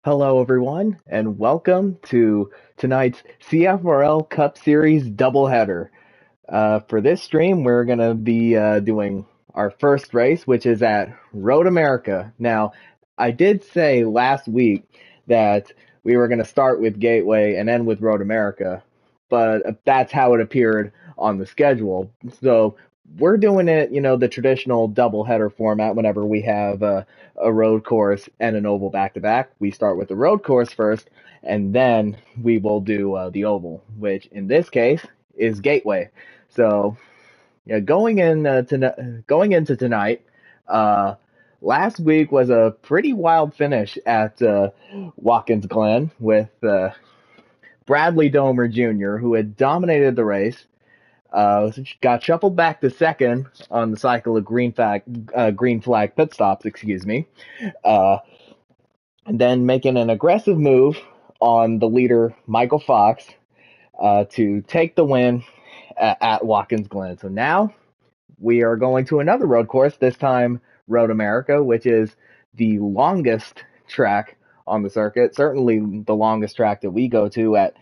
Hello, everyone, and welcome to tonight's CFRL Cup Series doubleheader. For this stream, we're going to be doing our first race, which is at Road America. Now, I did say last week that we were going to start with Gateway and end with Road America, but that's how it appeared on the schedule. So we're doing it, the traditional doubleheader format whenever we have a road course and an oval back to back. We start with the road course first, and then we will do the oval, which in this case is Gateway. So, yeah, going into tonight, uh, last week was a pretty wild finish at Watkins Glen with Bradley Domer Jr., who had dominated the race. Got shuffled back to second on the cycle of green flag pit stops, excuse me. Uh, and then making an aggressive move on the leader, Michael Fox, to take the win at Watkins Glen. So now we are going to another road course, this time Road America, which is the longest track on the circuit, certainly the longest track that we go to at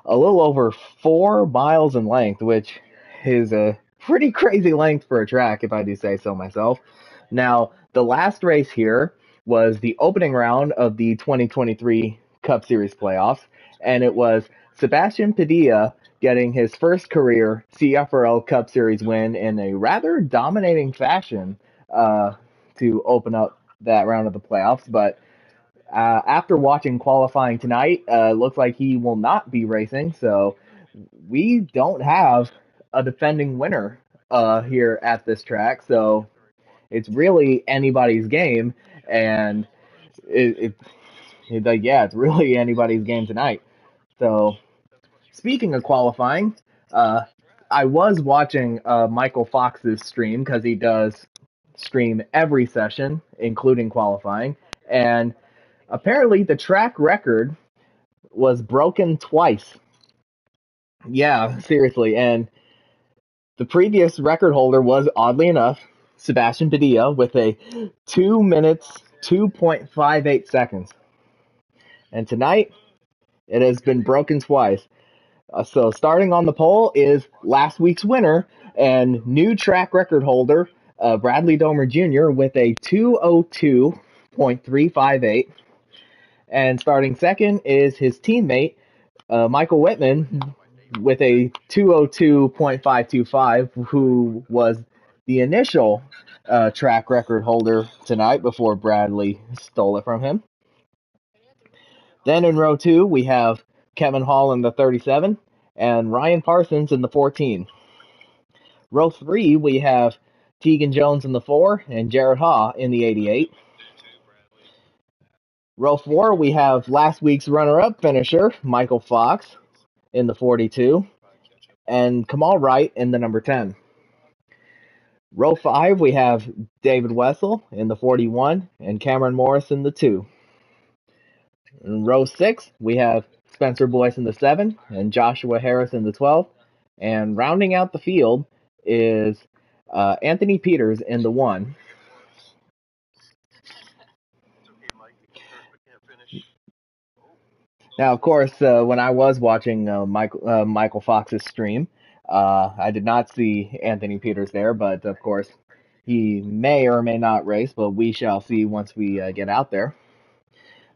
a little over 4 miles in length, which is a pretty crazy length for a track, if I do say so myself. Now, the last race here was the opening round of the 2023 Cup Series playoffs, and it was Sebastian Padilla getting his first career CFRL Cup Series win in a rather dominating fashion to open up that round of the playoffs. But after watching qualifying tonight, looks like he will not be racing. So we don't have a defending winner here at this track. So it's really anybody's game. And it's really anybody's game tonight. So speaking of qualifying, I was watching Michael Fox's stream because he does stream every session, including qualifying, and apparently the track record was broken twice. Yeah, seriously, and the previous record holder was, oddly enough, Sebastian Padilla with a 2 minutes, 2.58 seconds. And tonight, it has been broken twice. So starting on the pole is last week's winner and new track record holder, Bradley Domer Jr. with a 2:02.358. And starting second is his teammate, Michael Whitman, with a 2:02.525, who was the initial track record holder tonight before Bradley stole it from him. Then in row two, we have Kevin Hall in the 37 and Ryan Parsons in the 14. Row three, we have Tegan Jones in the 4 and Jared Haw in the 88. Row four, we have last week's runner-up finisher, Michael Fox, in the 42, and Kamal Wright in the number 10. Row five, we have David Wessel in the 41 and Cameron Morris in the 2. In row six, we have Spencer Boyce in the 7 and Joshua Harris in the 12. And rounding out the field is Anthony Peters in the 1. Now, of course, when I was watching Michael Fox's stream, I did not see Anthony Peters there, but of course, he may or may not race, but we shall see once we get out there.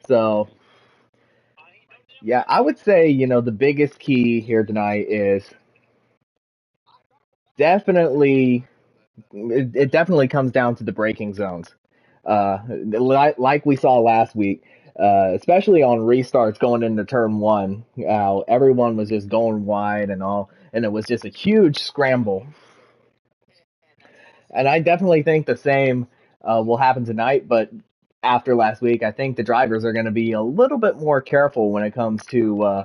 So, yeah, I would say, the biggest key here tonight is definitely, it definitely comes down to the braking zones. Like we saw last week, especially on restarts going into turn one, everyone was just going wide and all, and it was just a huge scramble. And I definitely think the same will happen tonight, but after last week, I think the drivers are going to be a little bit more careful when it comes to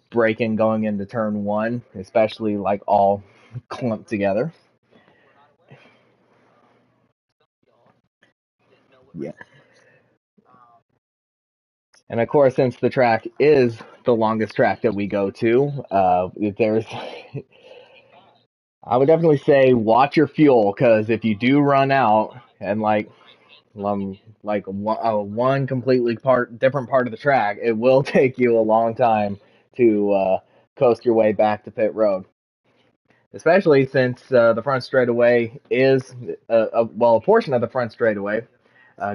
braking going into turn one, especially like all clumped together. Yeah. And of course, since the track is the longest track that we go to, there's, I would definitely say watch your fuel because if you do run out and like like one completely different part of the track, it will take you a long time to coast your way back to pit road. Especially since the front straightaway is well, a portion of the front straightaway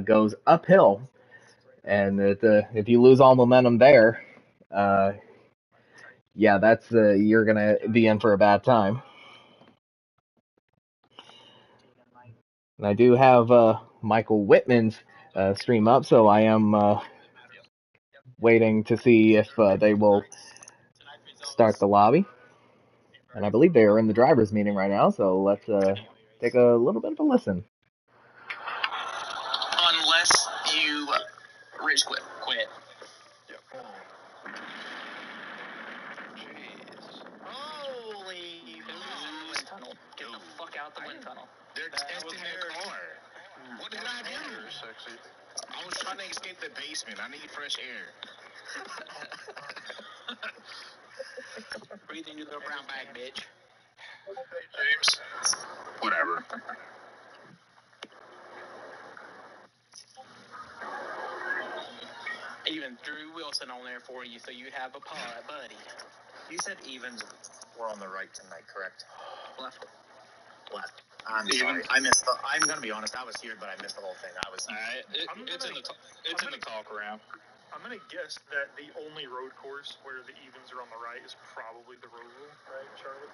goes uphill, and if you lose all momentum there, uh, yeah, that's you're gonna be in for a bad time. And I do have Michael Whitman's stream up, so I am waiting to see if they will start the lobby. And I believe they are in the drivers' meeting right now, so let's take a little bit of a listen. Unless you rage quit. Yep. Jeez. Holy wind tunnel. Get the fuck out the wind tunnel. They're testing their car. What did I do? Sexy. I was trying to escape the basement. I need fresh air. Breathe into the brown bag, bitch. Hey, James. Whatever. Even Drew Wilson on there for you, so you'd have a buddy. You said evens were on the right tonight, correct? Left. I'm sorry. I missed the. I'm gonna be honest. I was here, but I missed the whole thing. I was. It's in the talk around. I'm gonna guess that the only road course where the evens are on the right is probably the road rule, right, Charlotte?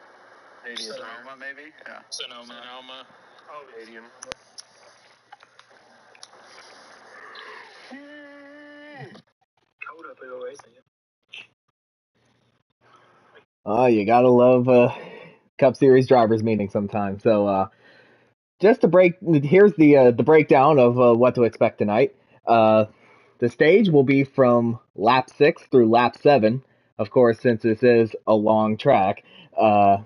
Maybe Sonoma, maybe. Yeah. Sonoma. Oh, Stadium. You gotta love Cup Series drivers meeting sometimes. So just to here's the breakdown of what to expect tonight. The stage will be from lap 6 through lap 7. Of course, since this is a long track, a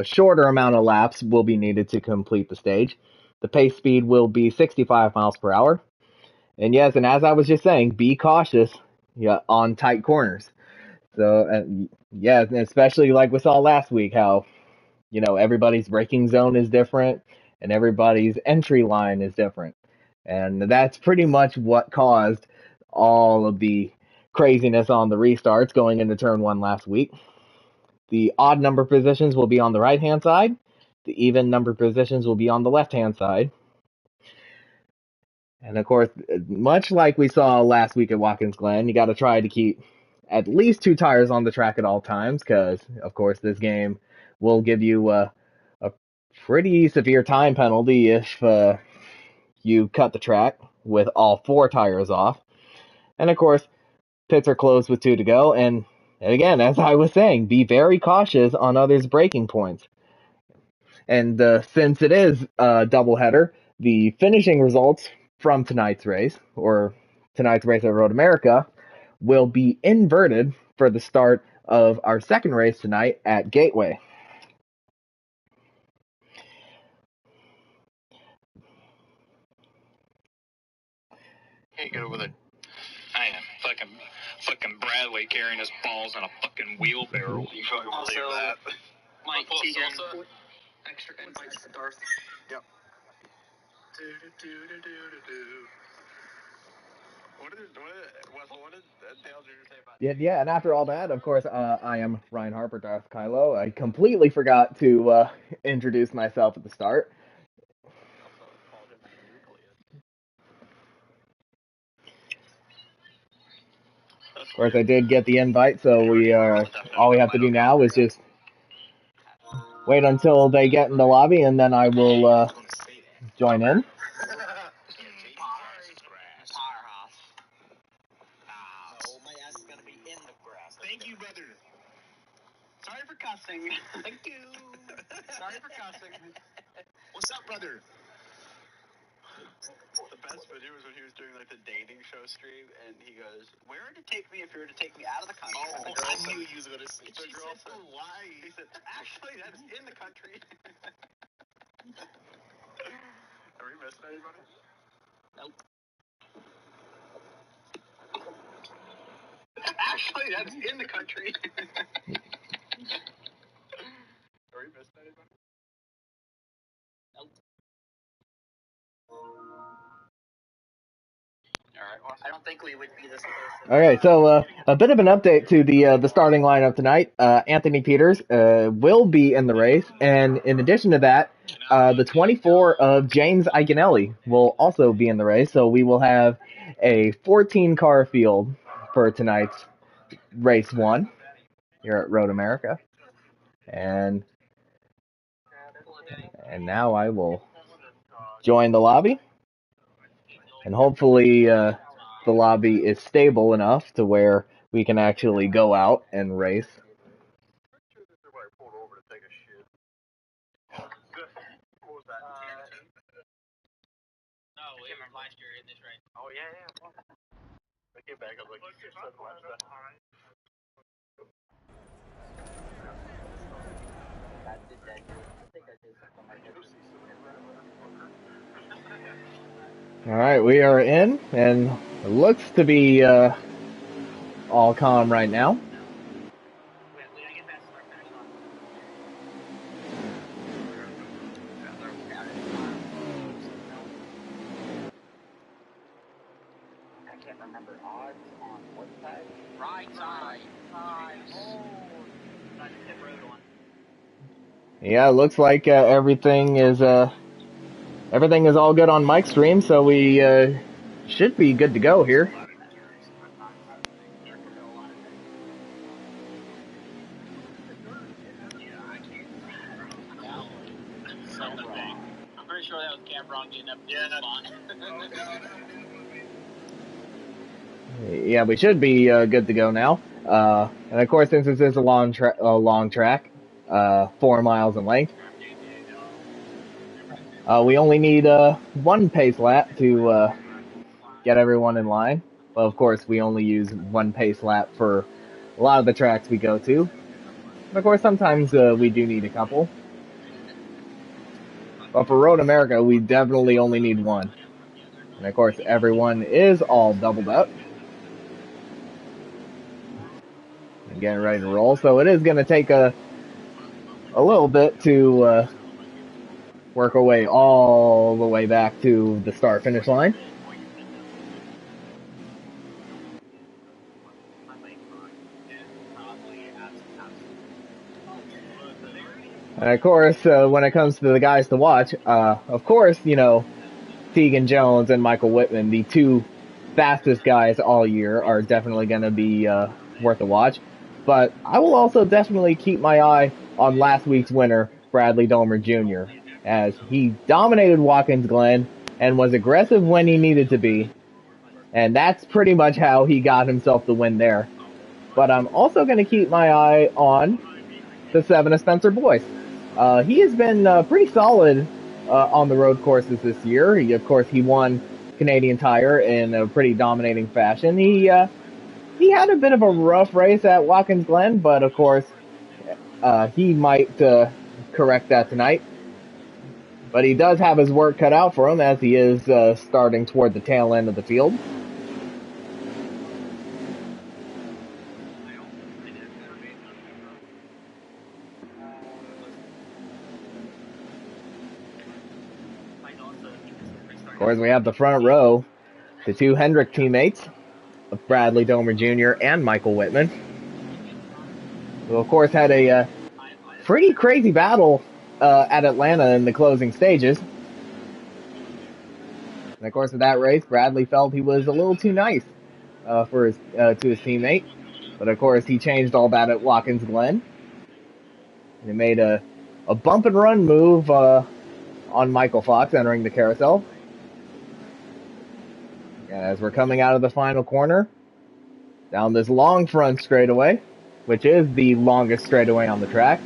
shorter amount of laps will be needed to complete the stage. The pace speed will be 65 miles per hour. And yes, and as I was just saying, be cautious on tight corners. So, yeah, especially like we saw last week, how, everybody's braking zone is different and everybody's entry line is different. And that's pretty much what caused all of the craziness on the restarts going into turn 1 last week. The odd number positions will be on the right-hand side. The even number positions will be on the left-hand side. And of course, much like we saw last week at Watkins Glen, you got to try to keep at least 2 tires on the track at all times, because, of course, this game will give you a pretty severe time penalty if you cut the track with all 4 tires off. And, of course, pits are closed with 2 to go. And again, as I was saying, be very cautious on others' braking points. And since it is a doubleheader, the finishing results from tonight's race, or tonight's race at Road America, will be inverted for the start of our second race tonight at Gateway. Can't get over the. I am fucking Bradley carrying his balls in a fucking wheelbarrow. You fucking believe that? Mike Tegan, extra invites to Darth. Yep. What did Dale Jr. say about Yeah, and after all that, of course, I am Ryan Harper, Darth Kylo. I completely forgot to introduce myself at the start. Of course, I did get the invite, so all we have to do now is just wait until they get in the lobby, and then I will join in. Thank you, brother. Sorry for cussing. Thank you. Sorry for cussing. What's up, brother? The best video was when he was doing like the dating show stream, and he goes, "Where would it take me if you were to take me out of the country?" Oh, And the girl I said, knew you was gonna say. the girl said, "Why?" He said, "Actually, that's in the country." Are we missing anybody? Nope. Actually, that's in the country. Are we missing anybody? Nope. I don't think we would be this close. Okay, so a bit of an update to the starting lineup tonight. Anthony Peters will be in the race, and in addition to that, the 24 of James Iaconelli will also be in the race. So we will have a 14-car field for tonight's race 1 here at Road America, and now I will join the lobby, and hopefully the lobby is stable enough to where we can actually go out and race. Oh yeah. I came back. I was like, you said watch that. All right, we are in, and it looks to be all calm right now. I can't remember odds on what side. Right side. Yeah, it looks like everything is all good on Mike's stream, so we should be good to go here. I'm pretty sure that was Cameron getting up to the Yeah, we should be good to go now. And of course, since this is a long track, 4 miles in length, we only need one pace lap to get everyone in line. But of course, we only use one pace lap for a lot of the tracks we go to. And of course, sometimes we do need a couple. But for Road America, we definitely only need one. And of course, everyone is all doubled up and getting ready to roll. So it is going to take a little bit to work our way all the way back to the start finish line. And of course, when it comes to the guys to watch, of course, Tegan Jones and Michael Whitman, the two fastest guys all year, are definitely going to be worth a watch. But I will also definitely keep my eye on last week's winner, Bradley Domer Jr., as he dominated Watkins Glen and was aggressive when he needed to be. And that's pretty much how he got himself the win there. But I'm also going to keep my eye on the 7 of Spencer Boyce. He has been pretty solid on the road courses this year. Of course, he won Canadian Tire in a pretty dominating fashion. He had a bit of a rough race at Watkins Glen, but of course, he might correct that tonight. But he does have his work cut out for him as he is starting toward the tail end of the field. Of course, we have the front row, the 2 Hendrick teammates of Bradley Domer Jr. and Michael Whitman, who of course had a pretty crazy battle at Atlanta in the closing stages. And of course, in that race, Bradley felt he was a little too nice to his teammate. But of course, he changed all that at Watkins Glen. And he made a bump and run move on Michael Fox entering the carousel. And as we're coming out of the final corner, down this long front straightaway, which is the longest straightaway on the track.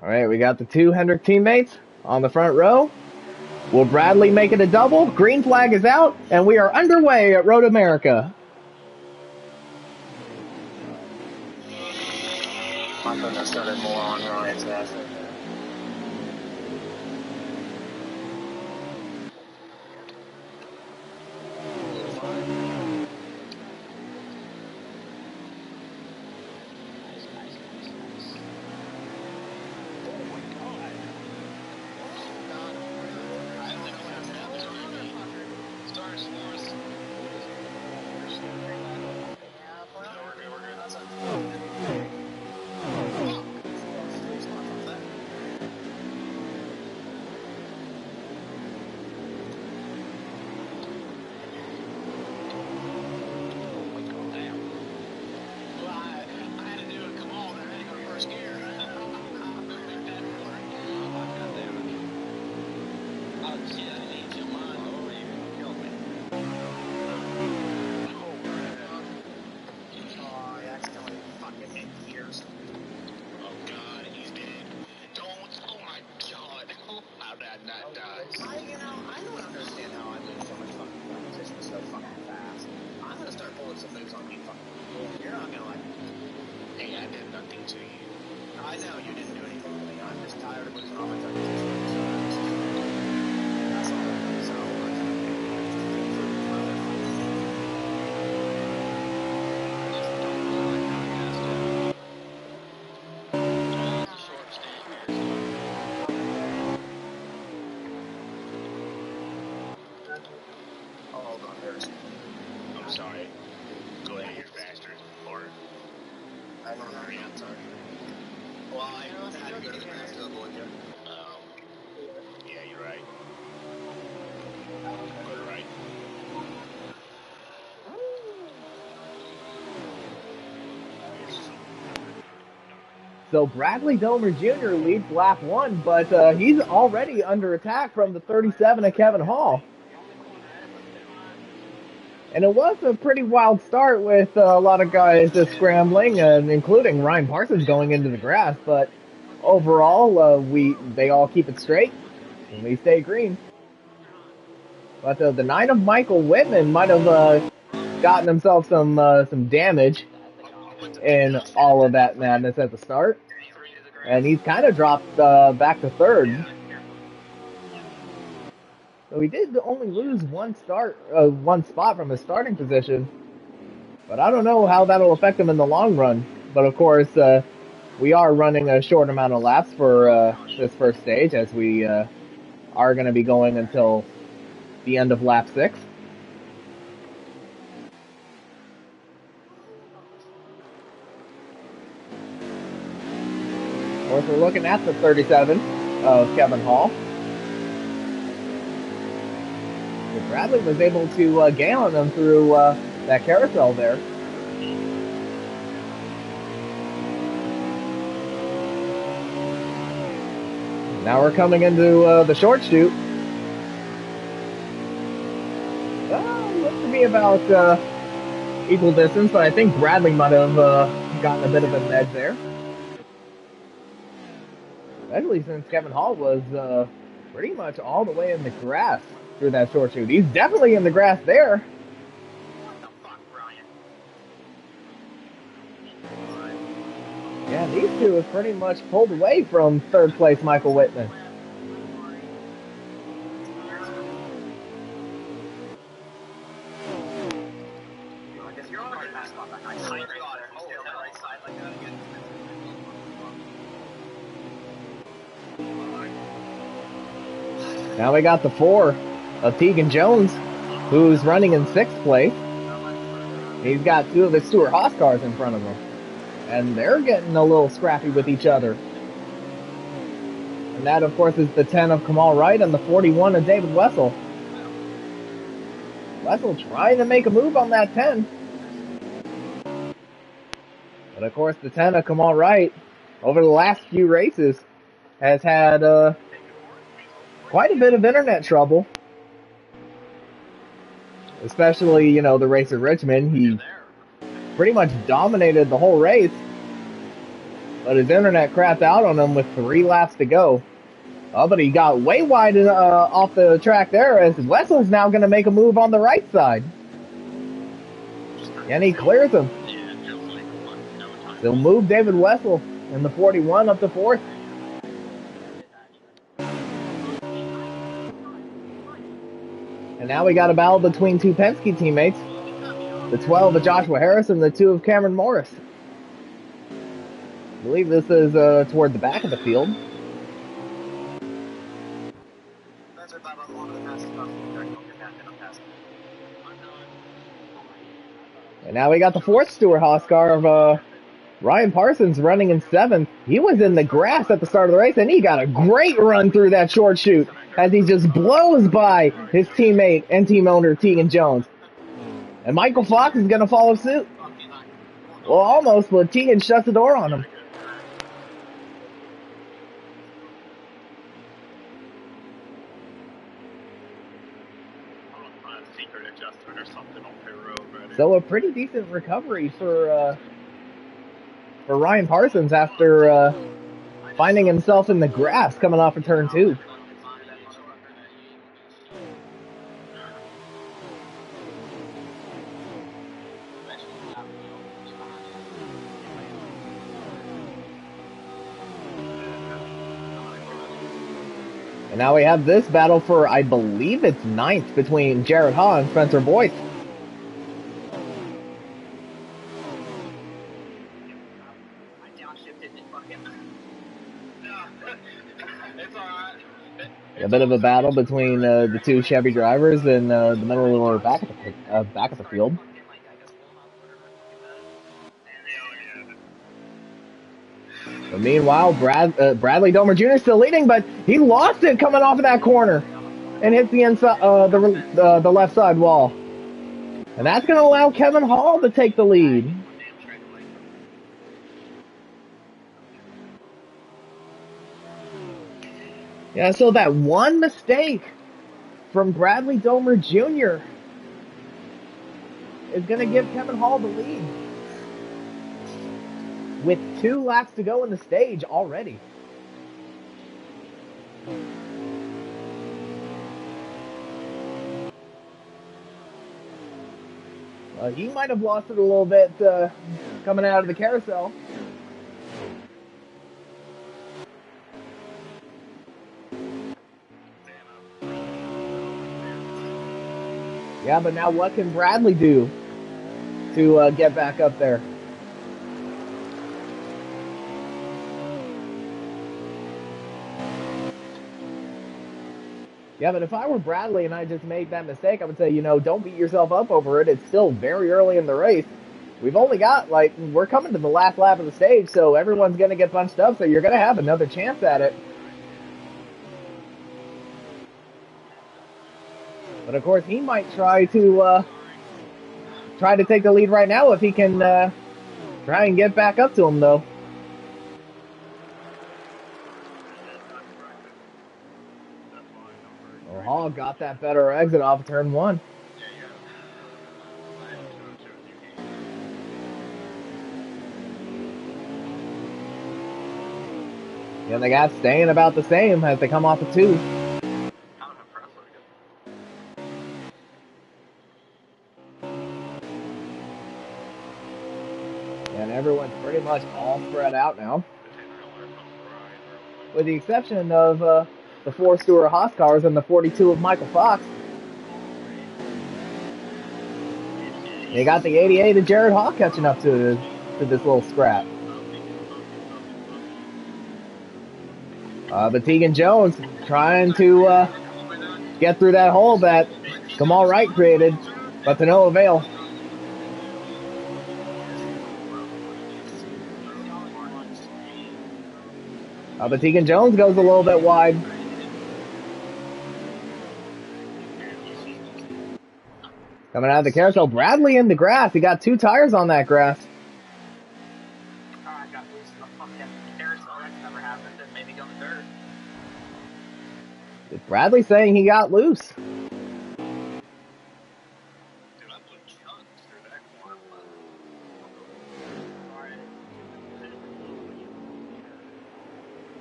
All right, we got the 2 Hendrick teammates on the front row. Will Bradley make it a double? Green flag is out, and we are underway at Road America. My phone has started more on Ryan's ass. losing all my tactics. That's all. So hold on, Harrison. I'm sorry. Go ahead, you're faster. Or I don't know. I'm sorry. Well, I had to go to the grass to avoid you. yeah, you're right. Go to right. So Bradley Domer Jr. leads lap 1, but he's already under attack from the 37 of Kevin Hall. And it was a pretty wild start with a lot of guys just scrambling, including Ryan Parsons going into the grass. But overall, they all keep it straight, and we stay green. But the 9 of Michael Whitman might have gotten himself some damage in all of that madness at the start. And he's kind of dropped back to third. So he did only lose one spot from his starting position. But I don't know how that'll affect him in the long run. But of course, we are running a short amount of laps for this first stage, as we are going to be going until the end of lap 6. Of course, we're looking at the 37 of Kevin Hall. But Bradley was able to gain on him through that carousel there. Now we're coming into the short chute. Looks to be about equal distance, but I think Bradley might have gotten a bit of an edge there. Especially since Kevin Hall was pretty much all the way in the grass through that short chute. He's definitely in the grass there. What the fuck, Brian? Yeah, these two have pretty much pulled away from third place Michael Whitman. Now we got the 4 of Tegan Jones, who's running in 6th place. He's got 2 of the Stewart Haas cars in front of him. And they're getting a little scrappy with each other. And that, of course, is the 10 of Kamal Wright and the 41 of David Wessel. Wessel trying to make a move on that 10. But, of course, the 10 of Kamal Wright, over the last few races, has had quite a bit of internet trouble. Especially, the race at Richmond. He pretty much dominated the whole race. But his internet crapped out on him with 3 laps to go. Oh, but he got way wide off the track there, as Wessel's now going to make a move on the right side. And he clears him. He'll move David Wessel in the 41 up to 4th. And now we got a battle between 2 Penske teammates. The 12 of Joshua Harris and the 2 of Cameron Morris. I believe this is toward the back of the field. And now we got the 4th Stewart Haas car of Ryan Parsons running in 7th. He was in the grass at the start of the race, and he got a great run through that short chute as he just blows by his teammate and team owner Tegan Jones. And Michael Fox is going to follow suit. Well, almost, but Tegan shuts the door on him. So a pretty decent recovery for Ryan Parsons after finding himself in the grass coming off of turn 2. And now we have this battle for, I believe it's 9th between Jared Haw and Spencer Boyce. I downshifted and fucking. It's alright. A bit of a battle between the two Chevy drivers in the middle or back at the field. But meanwhile, Bradley Domer Jr. still leading, but he lost it coming off of that corner and hit the inside, the left side wall. And that's going to allow Kevin Hall to take the lead. Yeah, so that one mistake from Bradley Domer Jr. is going to give Kevin Hall the lead. With 2 laps to go in the stage already. He might have lost it a little bit coming out of the carousel. Yeah, but now what can Bradley do to get back up there? Yeah, but if I were Bradley and I just made that mistake, I would say, don't beat yourself up over it. It's still very early in the race. We've only got, we're coming to the last lap of the stage, so everyone's going to get bunched up, so you're going to have another chance at it. But of course, he might try to take the lead right now if he can try and get back up to him, though. Well, Hall got that better exit off of turn 1. And the gap's staying about the same as they come off of 2. And everyone's pretty much all spread out now. With the exception of the 4 Stewart Haas cars and the 42 of Michael Fox. You got the 88 of Jared Haw catching up to this little scrap. But Tegan Jones trying to get through that hole that Kamal Wright created, but to no avail. But Tegan Jones goes a little bit wide. Coming out of the carousel, Bradley in the grass. He got 2 tires on that grass. I got loose in the fucking carousel. That's never happened. It made me go in the dirt. Bradley saying he got loose.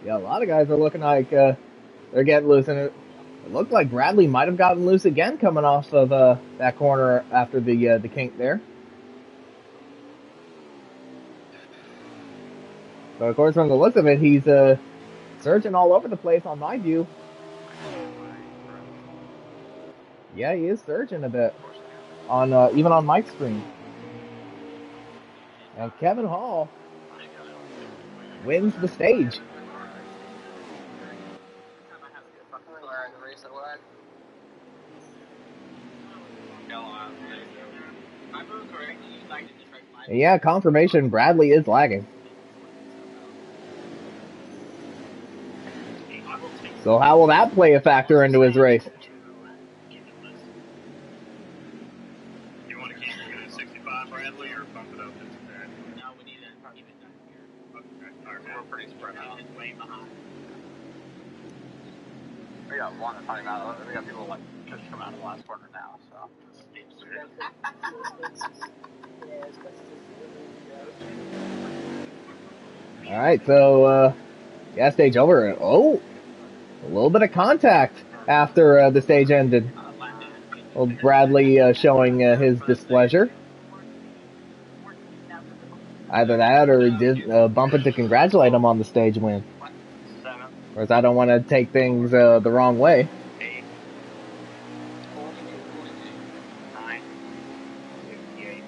Yeah, a lot of guys are looking like they're getting loose, and it looked like Bradley might have gotten loose again coming off of that corner after the kink there. But of course, from the look of it, he's searching all over the place on my view. Yeah, he is searching a bit on even on Mike's screen. And Kevin Hall wins the stage. And yeah, confirmation, Bradley is lagging. So how will that play a factor into his race? You want to keep it at 65, Bradley, or bump it up to that? No, we need to keep it down here. Okay, all right, we're pretty spread out. It's way behind. We got one funny amount. We got people just come out of the last corner now, so. All right, so yeah, stage over. Oh, a little bit of contact after the stage ended. Well, Bradley showing his displeasure. Either that or he did bump it to congratulate him on the stage win. Of course, I don't want to take things the wrong way. 8. 9. 58.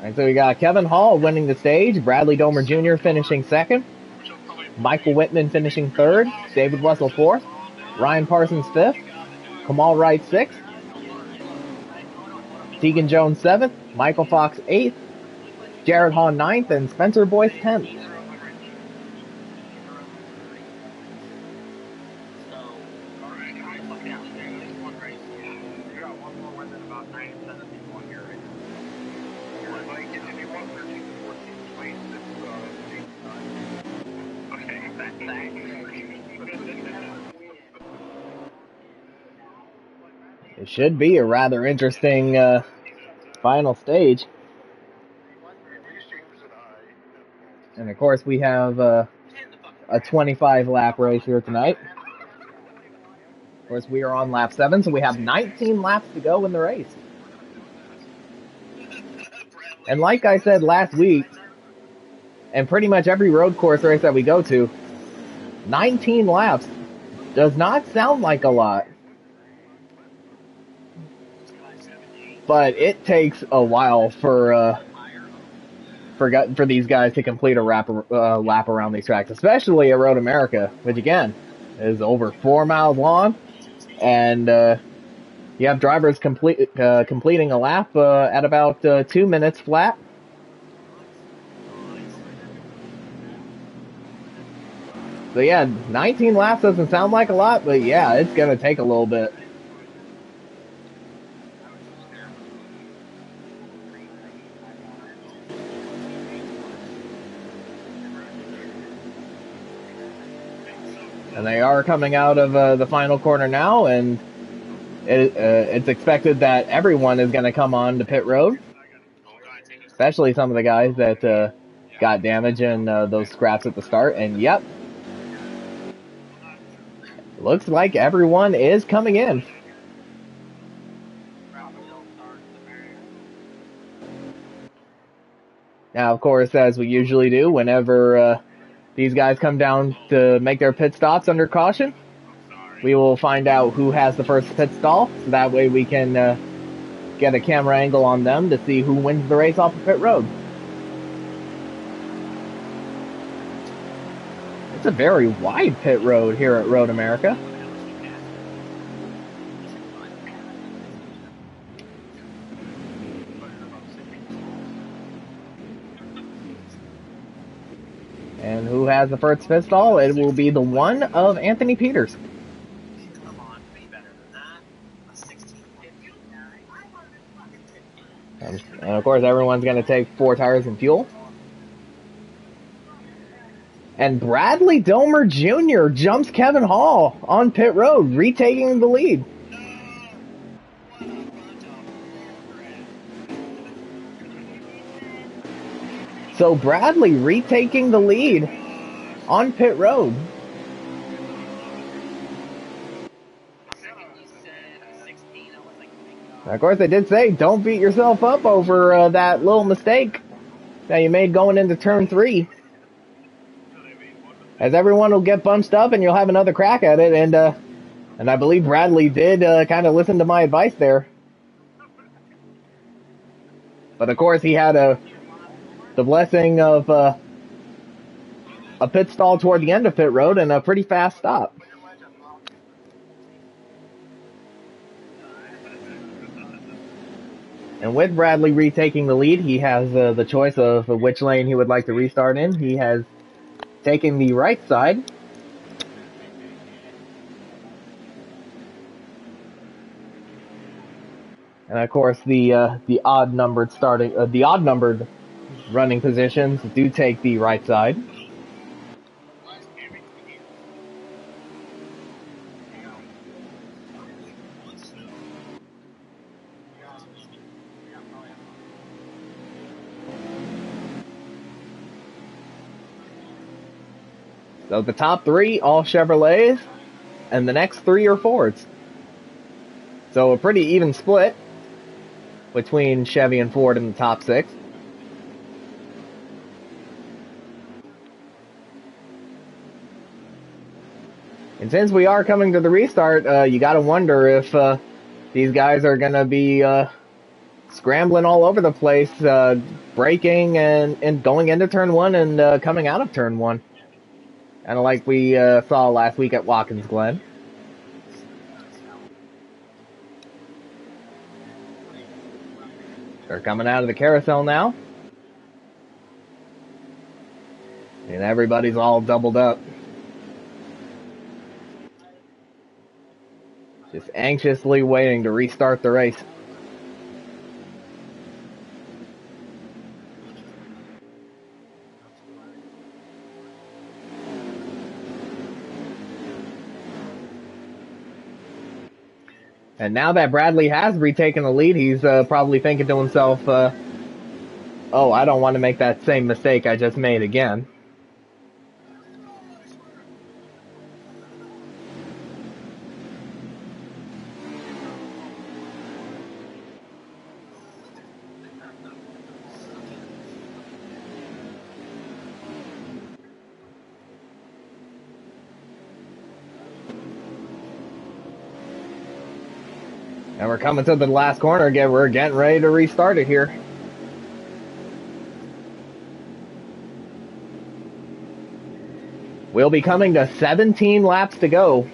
And so we got Kevin Hall winning the stage, Bradley Domer Jr. finishing second, Michael Whitman finishing third, David Wessel fourth, Ryan Parsons fifth, Kamal Wright sixth, Tegan Jones seventh, Michael Fox eighth, Jared Hahn ninth, and Spencer Boyce 10th. It should be a rather interesting final stage. And of course, we have a 25 lap race here tonight. Of course, we are on lap 7, so we have 19 laps to go in the race. And like I said last week, and pretty much every road course race that we go to, 19 laps does not sound like a lot. But it takes a while for these guys to complete a lap around these tracks, especially at Road America, which again is over 4 miles long, and you have drivers completing a lap at about 2 minutes flat. So yeah, 19 laps doesn't sound like a lot, but yeah, it's gonna take a little bit. And they are coming out of the final corner now, and it's expected that everyone is going to come on to pit road, especially some of the guys that got damage in those scraps at the start. And yep, looks like everyone is coming in. Now, of course, as we usually do, whenever these guys come down to make their pit stops under caution, we will find out who has the first pit stall, so that way we can get a camera angle on them to see who wins the race off of pit road. It's a very wide pit road here at Road America. And who has the first pit stall? It will be the one of Anthony Peters. And of course, everyone's going to take 4 tires and fuel. And Bradley Domer Jr. jumps Kevin Hall on pit road, retaking the lead. So Bradley retaking the lead on pit road. Of course, I did say don't beat yourself up over that little mistake that you made going into turn 3. As everyone will get bunched up and you'll have another crack at it. And I believe Bradley did kind of listen to my advice there. But of course, he had the blessing of a pit stall toward the end of pit road and a pretty fast stop. And with Bradley retaking the lead, he has the choice of which lane he would like to restart in. He has taken the right side. And of course, the odd numbered running positions do take the right side. So the top 3, all Chevrolets, and the next 3 are Fords. So a pretty even split between Chevy and Ford in the top 6. And since we are coming to the restart, you got to wonder if these guys are going to be scrambling all over the place, braking and going into turn one and coming out of turn one. Kind of like we saw last week at Watkins Glen. They're coming out of the carousel now. And everybody's all doubled up. Just anxiously waiting to restart the race. And now that Bradley has retaken the lead, he's probably thinking to himself, oh, I don't want to make that same mistake I just made again. And we're coming to the last corner again. We're getting ready to restart it here. We'll be coming to 17 laps to go.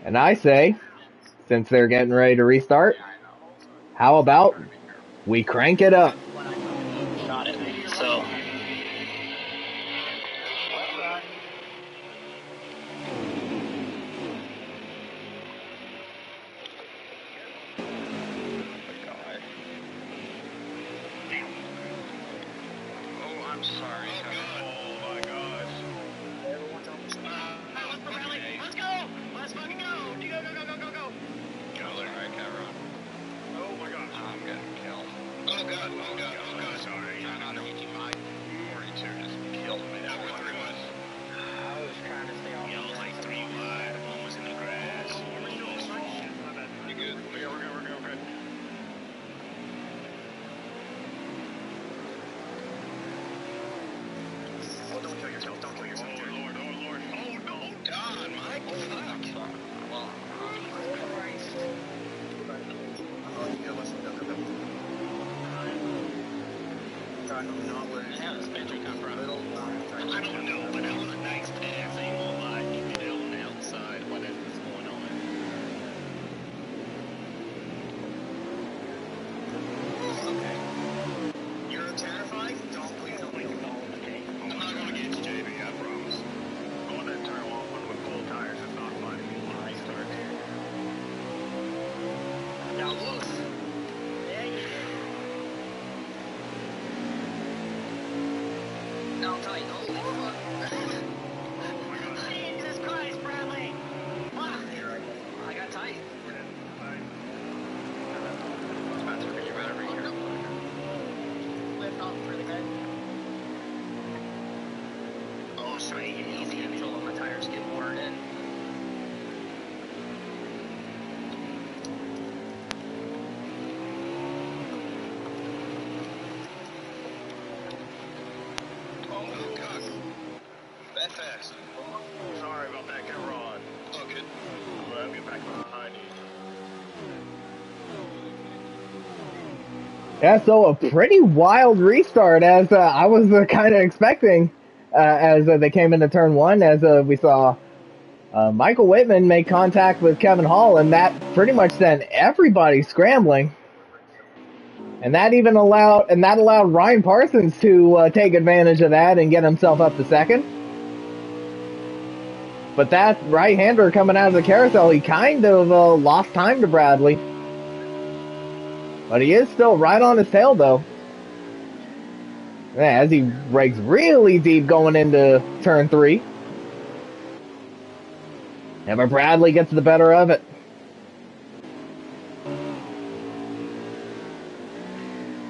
And I say, since they're getting ready to restart, how about we crank it up? Got it. So. I'm sorry. Oh my gosh. Let's go! Let's fucking go! Go, go, go, go, go, go! Sorry, Cameron. Oh my gosh. I'm getting killed. Oh god, oh god, oh god. Sorry. Not a 42 just killed me. That was 3 was. I was trying to stay off. Yeah, I was like 3 wide. One was in the grass. You good? Yeah, we're good, we're good. Oh, don't kill yourself. Don't kill yourself. Oh, Lord, oh, Lord. Oh, no, God, Mike. Fuck. Well, Christ. Oh, you got less than that. I'm not where you have this picture come from. I don't know, but that was a nice pass. Ain't gonna lie. You did it on the outside. Whatever was going on. Okay. You're terrified? Please don't make it all. Okay. I'm not gonna get you, JB, I promise. Going that turn one with full tires is not fun. I start there. Now look. Yeah, you did. Now tight. Holy fuck. Jesus Christ, Bradley! Fuck! I got tight. Spencer, you better be careful. Lift off really bad. Oh, I'm trying to get easy until my tires get worn in. Oh, God. That fast. Sorry about that, get Rod. Oh, good. I'll get back behind you. Yeah, so a pretty wild restart as I was kind of expecting as they came into turn one, as we saw Michael Whitman make contact with Kevin Hall, and that pretty much sent everybody scrambling. And that allowed Ryan Parsons to take advantage of that and get himself up to second. But that right-hander coming out of the carousel, he kind of lost time to Bradley. But he is still right on his tail, though. Yeah, as he rakes really deep going into turn three. Yeah, but Bradley gets the better of it.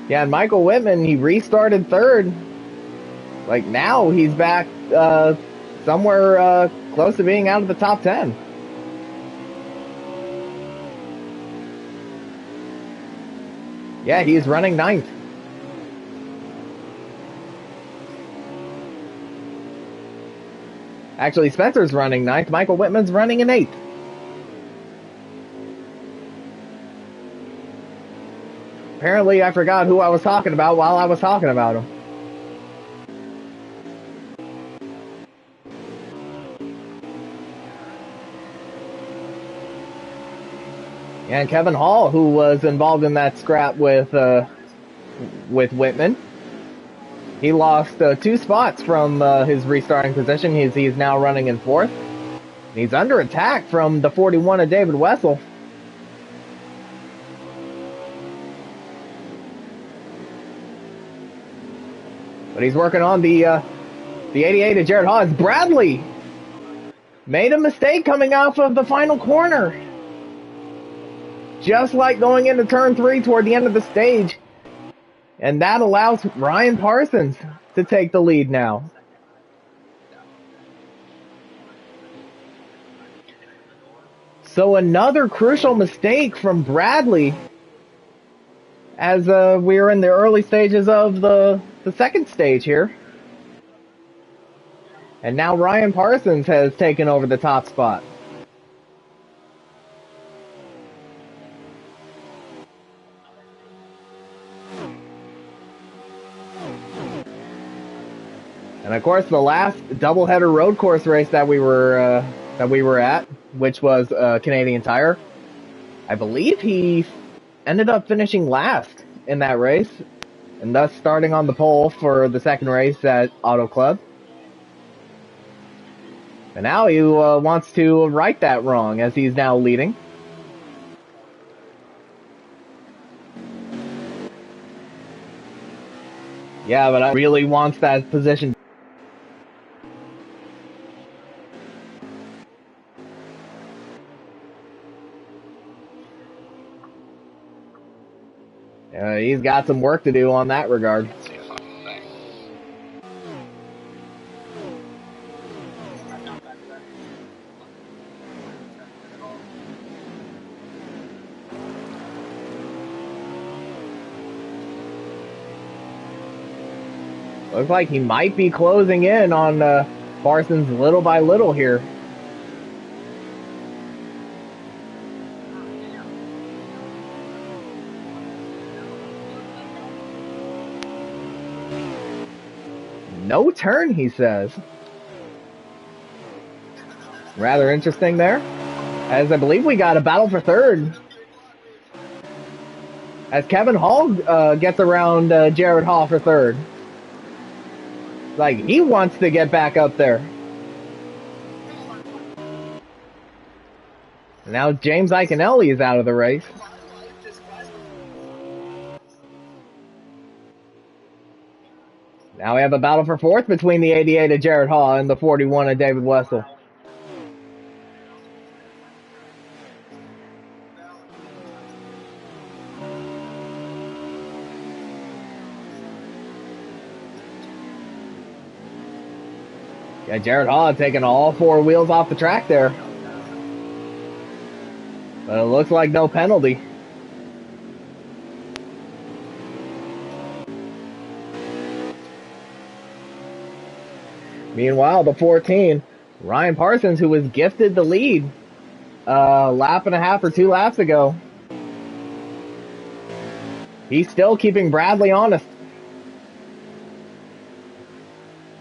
Yeah, and Michael Whitman, he restarted third. Like, now he's back somewhere close to being out of the top 10. Yeah, he's running 9th. Actually, Spencer's running 9th. Michael Whitman's running in 8th. Apparently, I forgot who I was talking about while I was talking about him. And Kevin Hall, who was involved in that scrap with Whitman, he lost 2 spots from his restarting position. He's now running in 4th. He's under attack from the 41 of David Wessel. But he's working on the 88 of Jared Hawes. Bradley made a mistake coming off of the final corner. Just like going into turn 3 toward the end of the stage. And that allows Ryan Parsons to take the lead now. So another crucial mistake from Bradley as we're in the early stages of the second stage here. And now Ryan Parsons has taken over the top spot. And of course, the last doubleheader road course race that we were at, which was Canadian Tire, I believe he ended up finishing last in that race, and thus starting on the pole for the second race at Auto Club. And now he wants to right that wrong as he's now leading. Yeah, but I really wants that position. He's got some work to do on that regard. Looks like he might be closing in on Parsons little by little here. No turn, he says. Rather interesting there. As I believe we got a battle for third. As Kevin Hall gets around Jared Hall for third. Like, he wants to get back up there. And now James Iconelli is out of the race. Now we have a battle for fourth between the 88 of Jared Hall and the 41 of David Wessel. Yeah, Jared Hall taking all 4 wheels off the track there. But it looks like no penalty. Meanwhile, the 14, Ryan Parsons, who was gifted the lead a lap and a half or 2 laps ago. He's still keeping Bradley honest.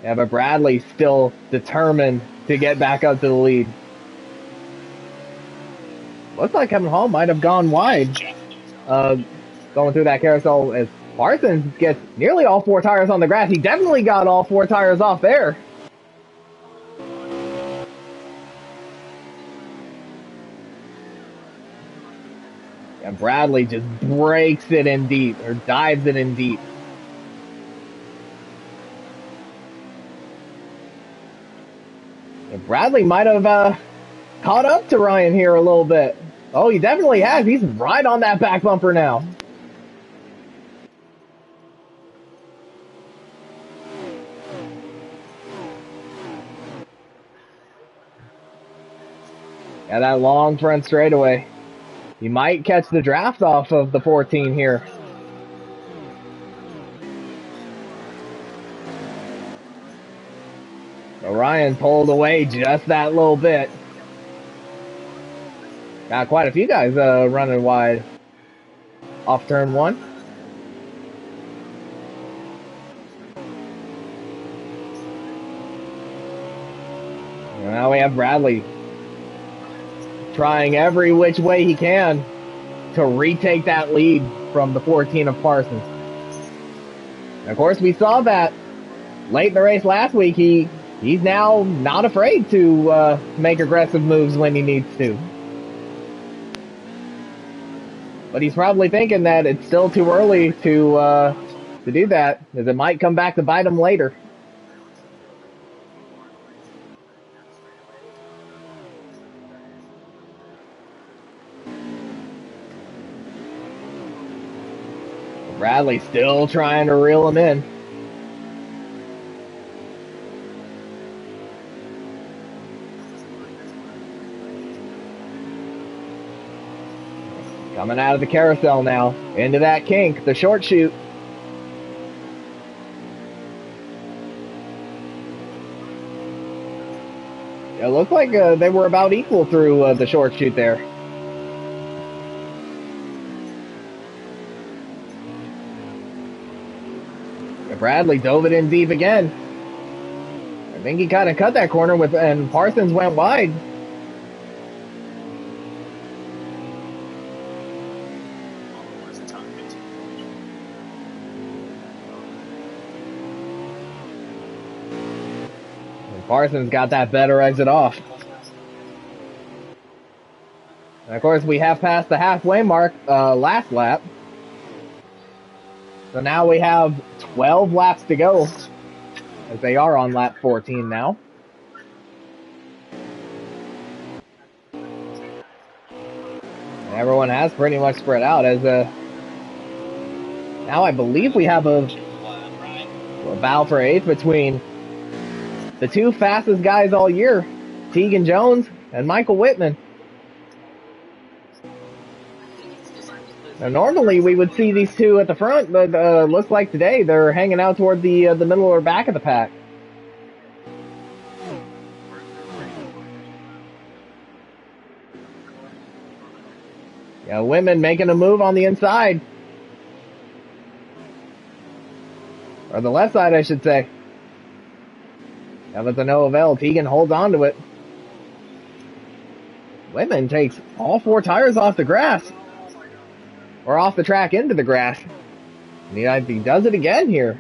Yeah, but Bradley's still determined to get back up to the lead. Looks like Kevin Hall might have gone wide going through that carousel as Parsons gets nearly all 4 tires on the grass. He definitely got all 4 tires off there. And Bradley just breaks it in deep, or dives it in deep. And Bradley might have caught up to Ryan here a little bit. Oh, he definitely has. He's right on that back bumper now. Yeah, that long front straightaway. He might catch the draft off of the 14 here. Orion pulled away just that little bit. Got quite a few guys running wide off turn one. And now we have Bradley trying every which way he can to retake that lead from the 14 of Parsons. And of course, we saw that late in the race last week. He's now not afraid to make aggressive moves when he needs to. But he's probably thinking that it's still too early to do that, as it might come back to bite him later. Bradley still trying to reel him in. Coming out of the carousel now, into that kink, the short chute. It looked like they were about equal through the short chute there. Bradley dove it in deep again. I think he kind of cut that corner and Parsons went wide. And Parsons got that better exit off. And of course, we have passed the halfway mark last lap. So now we have 12 laps to go, as they are on lap 14 now. And everyone has pretty much spread out as now I believe we have a battle for 8th between the two fastest guys all year, Tegan Jones and Michael Whitman. Now, normally we would see these two at the front, but looks like today they're hanging out toward the middle or back of the pack. Yeah, Whitman making a move on the inside. Or the left side, I should say. Yeah, but to no avail. Tegan holds on to it. Whitman takes all 4 tires off the grass. Or off the track into the grass. And he does it again here.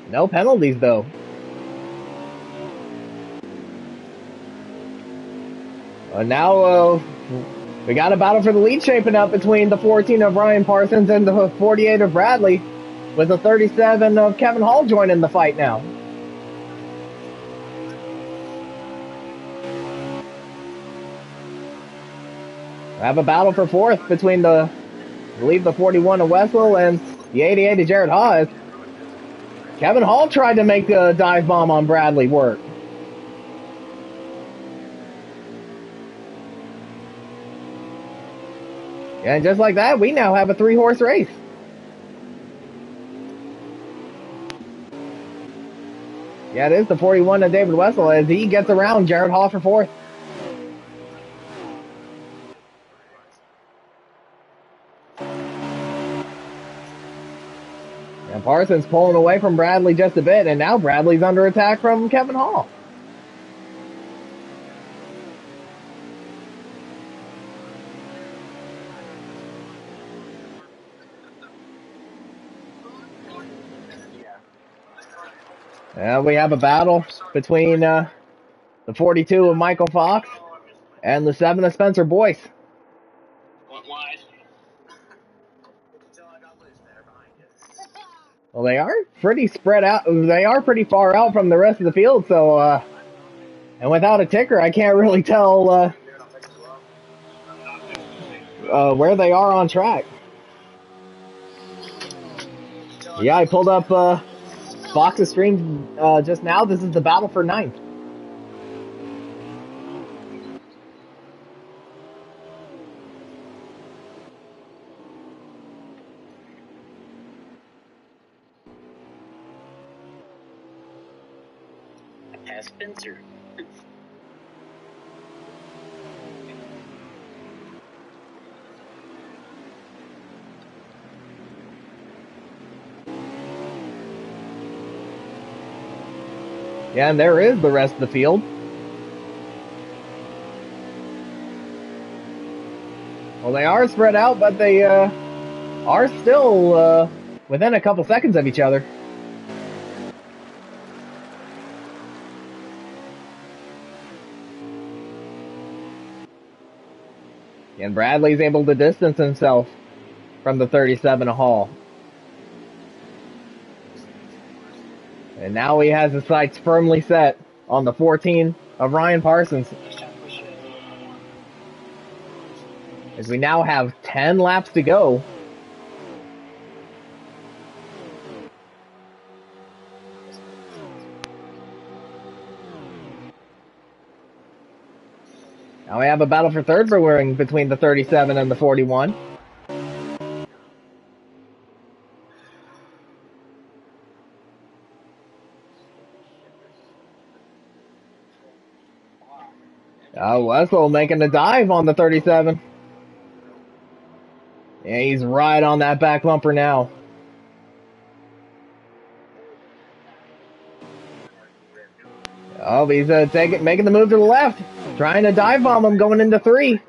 No penalties, though. Now we got a battle for the lead shaping up between the 14 of Ryan Parsons and the 48 of Bradley, with the 37 of Kevin Hall joining the fight now. We have a battle for 4th between I believe the 41 of Wessel and the 88 of Jared Haas. Kevin Hall tried to make the dive bomb on Bradley work. And just like that, we now have a 3-horse race. Yeah, it is the 41 of David Wessel as he gets around Jared Hall for 4th. And Parsons pulling away from Bradley just a bit, and now Bradley's under attack from Kevin Hall. And we have a battle between the 42 of Michael Fox and the 7 of Spencer Boyce. Well, they are pretty spread out. They are pretty far out from the rest of the field, so, and without a ticker, I can't really tell where they are on track. Yeah, I pulled up Fox's stream just now. This is the battle for 9th. pass Spencer. Yeah, and there is the rest of the field. Well, they are spread out, but they are still within a couple seconds of each other. And Bradley's able to distance himself from the 37 of Hall. And now he has his sights firmly set on the 14 of Ryan Parsons. As we now have 10 laps to go. Now we have a battle for third brewing between the 37 and the 41. Wessel making a dive on the 37. Yeah, he's right on that back bumper now. Oh, he's making the move to the left, trying to dive bomb him going into 3.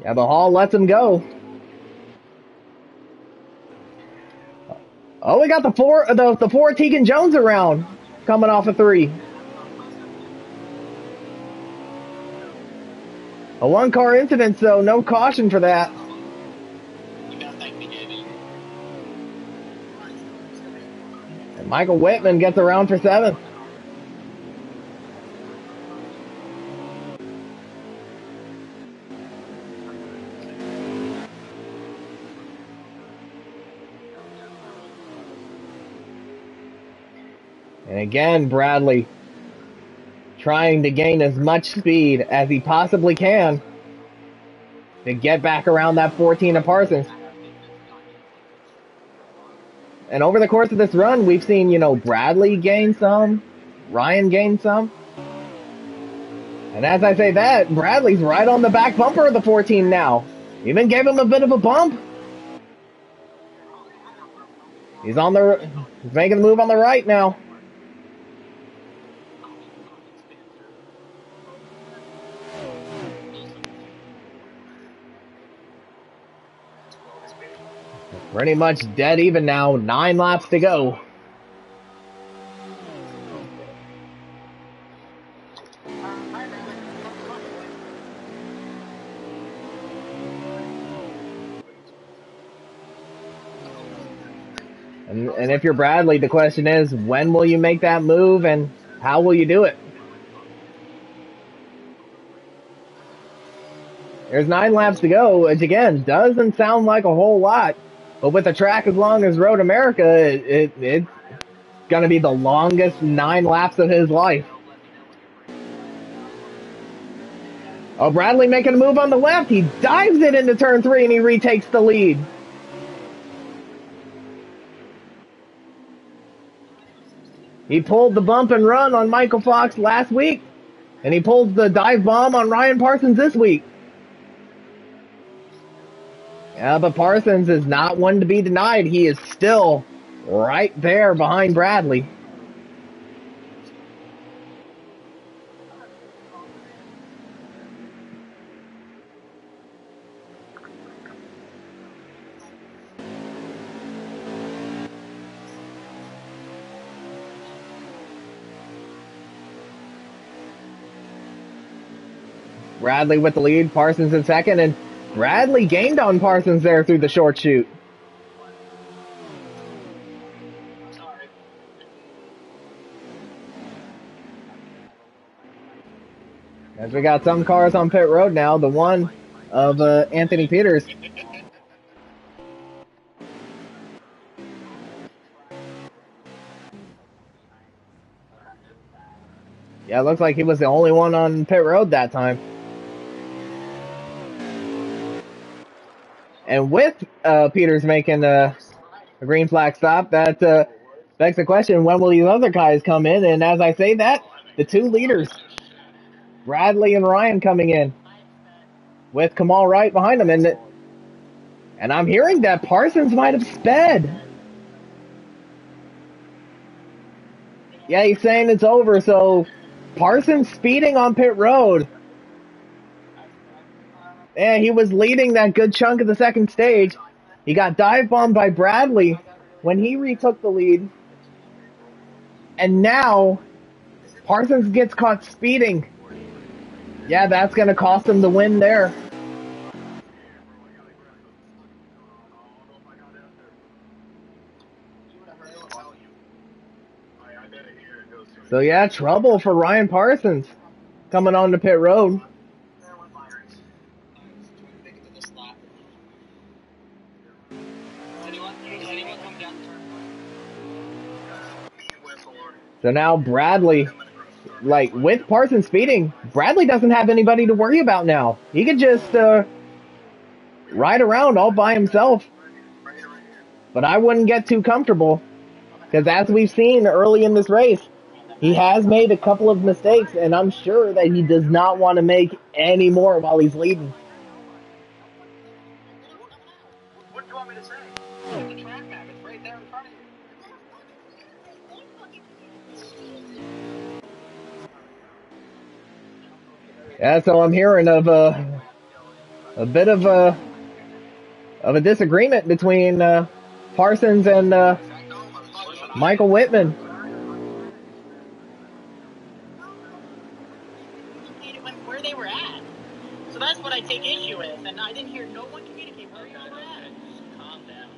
Yeah, but Hall lets him go. Oh, we got the four Tegan Jones around coming off of 3. A 1-car incident, so no caution for that. And Michael Whitman gets around for 7th. And again, Bradley trying to gain as much speed as he possibly can to get back around that 14 of Parsons. And over the course of this run, we've seen, Bradley gain some, Ryan gain some. And as I say that, Bradley's right on the back bumper of the 14 now. Even gave him a bit of a bump. He's making the move on the right now. Pretty much dead even now. 9 laps to go. And if you're Bradley, the question is, when will you make that move and how will you do it? There's 9 laps to go, which again, doesn't sound like a whole lot. But with a track as long as Road America, it's going to be the longest 9 laps of his life. Oh, Bradley making a move on the left. He dives it into turn 3 and he retakes the lead. He pulled the bump and run on Michael Fox last week, and he pulls the dive bomb on Ryan Parsons this week. Yeah, but Parsons is not one to be denied. He is still right there behind Bradley. Bradley with the lead, Parsons in second, and Bradley gained on Parsons there through the short chute. As we got some cars on pit road now, the one of Anthony Peters. Yeah, it looks like he was the only one on pit road that time. And with Peters making a green flag stop, that begs the question, when will these other guys come in? And as I say that, the two leaders, Bradley and Ryan, coming in with Kamal Wright behind them. And I'm hearing that Parsons might have sped. Yeah, he's saying it's over, so Parsons speeding on pit road. Yeah, he was leading that good chunk of the second stage. He got dive bombed by Bradley when he retook the lead. And now Parsons gets caught speeding. Yeah, that's going to cost him the win there. So yeah, trouble for Ryan Parsons coming on to pit road. Anyone come down the turn? So now Bradley, like with Parsons speeding, Bradley doesn't have anybody to worry about now. He could just ride around all by himself. But I wouldn't get too comfortable because as we've seen early in this race, he has made a couple of mistakes, and I'm sure that he does not want to make any more while he's leading. What do you want me to say? Look at the track map. It's right there in front of you. Yeah, so I'm hearing of a bit of a disagreement between Parsons and Michael Whitman. Where they were at. So that's what I take issue with, and I didn't hear no one communicate where you guys were at. Calm down.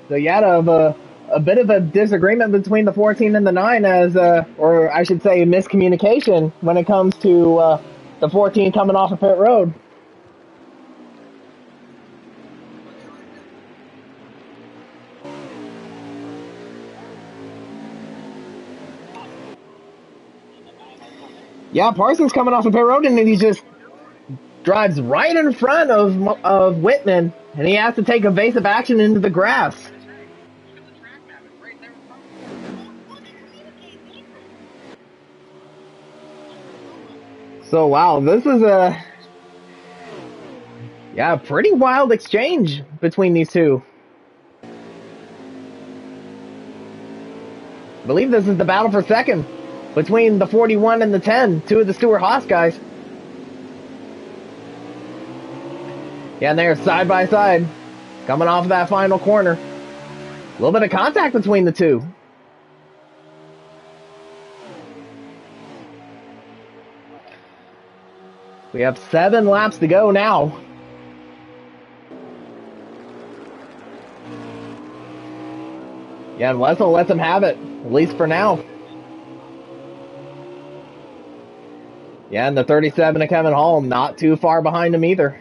So you had a bit of a disagreement between the 14 and the 9 as, or I should say miscommunication when it comes to the 14 coming off of pit road. Yeah, Parsons coming off of pit road and then he just drives right in front of Whitman and he has to take evasive action into the grass. So wow, this is a pretty wild exchange between these two. I believe this is the battle for second between the 41 and the 10, two of the Stewart-Haas guys. Yeah, and they're side by side, coming off of that final corner. A little bit of contact between the two. We have 7 laps to go now. Yeah, and Wessel lets him have it, at least for now. Yeah, and the 37 of Kevin Hall not too far behind him either.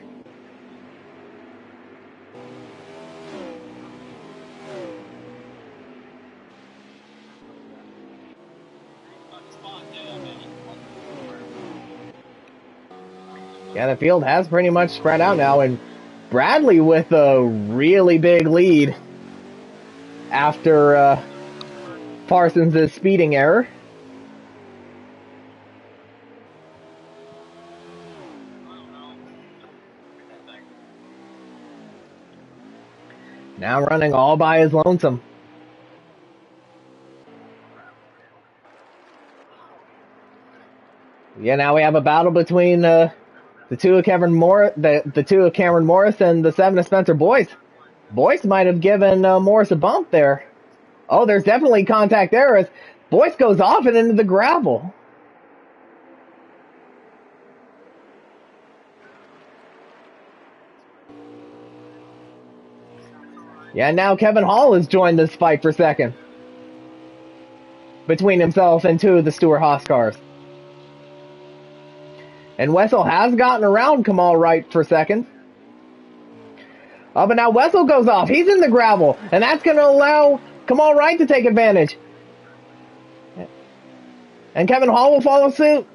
Yeah, the field has pretty much spread out now, and Bradley with a really big lead after Parsons' speeding error. Now running all by his lonesome. Yeah, now we have a battle between the two of Cameron Morris and the 7 of Spencer Boyce. Boyce might have given Morris a bump there. Oh, there's definitely contact there as Boyce goes off and into the gravel. Yeah, now Kevin Hall has joined this fight for second between himself and 2 of the Stewart-Haas cars. And Wessel has gotten around Kamal Wright for second. Oh, but now Wessel goes off. He's in the gravel, and that's going to allow Kamal Wright to take advantage. And Kevin Hall will follow suit.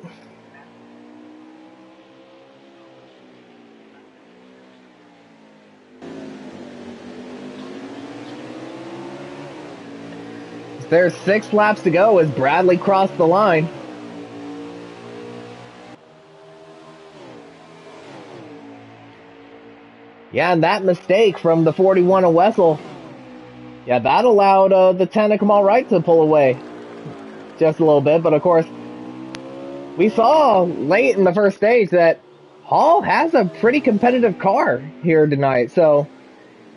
There's 6 laps to go as Bradley crossed the line. Yeah, and that mistake from the 41 of Wessel, yeah, that allowed the 10 of Kamal Wright to pull away just a little bit. But of course, we saw late in the first stage that Hall has a pretty competitive car here tonight. So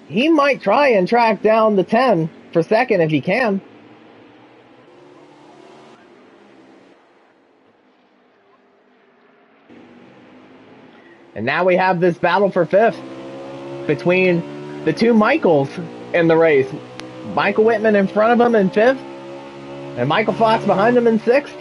he might try and track down the 10 for second if he can. And now we have this battle for 5th between the 2 Michaels in the race. Michael Whitman in front of him in 5th, and Michael Fox behind him in 6th.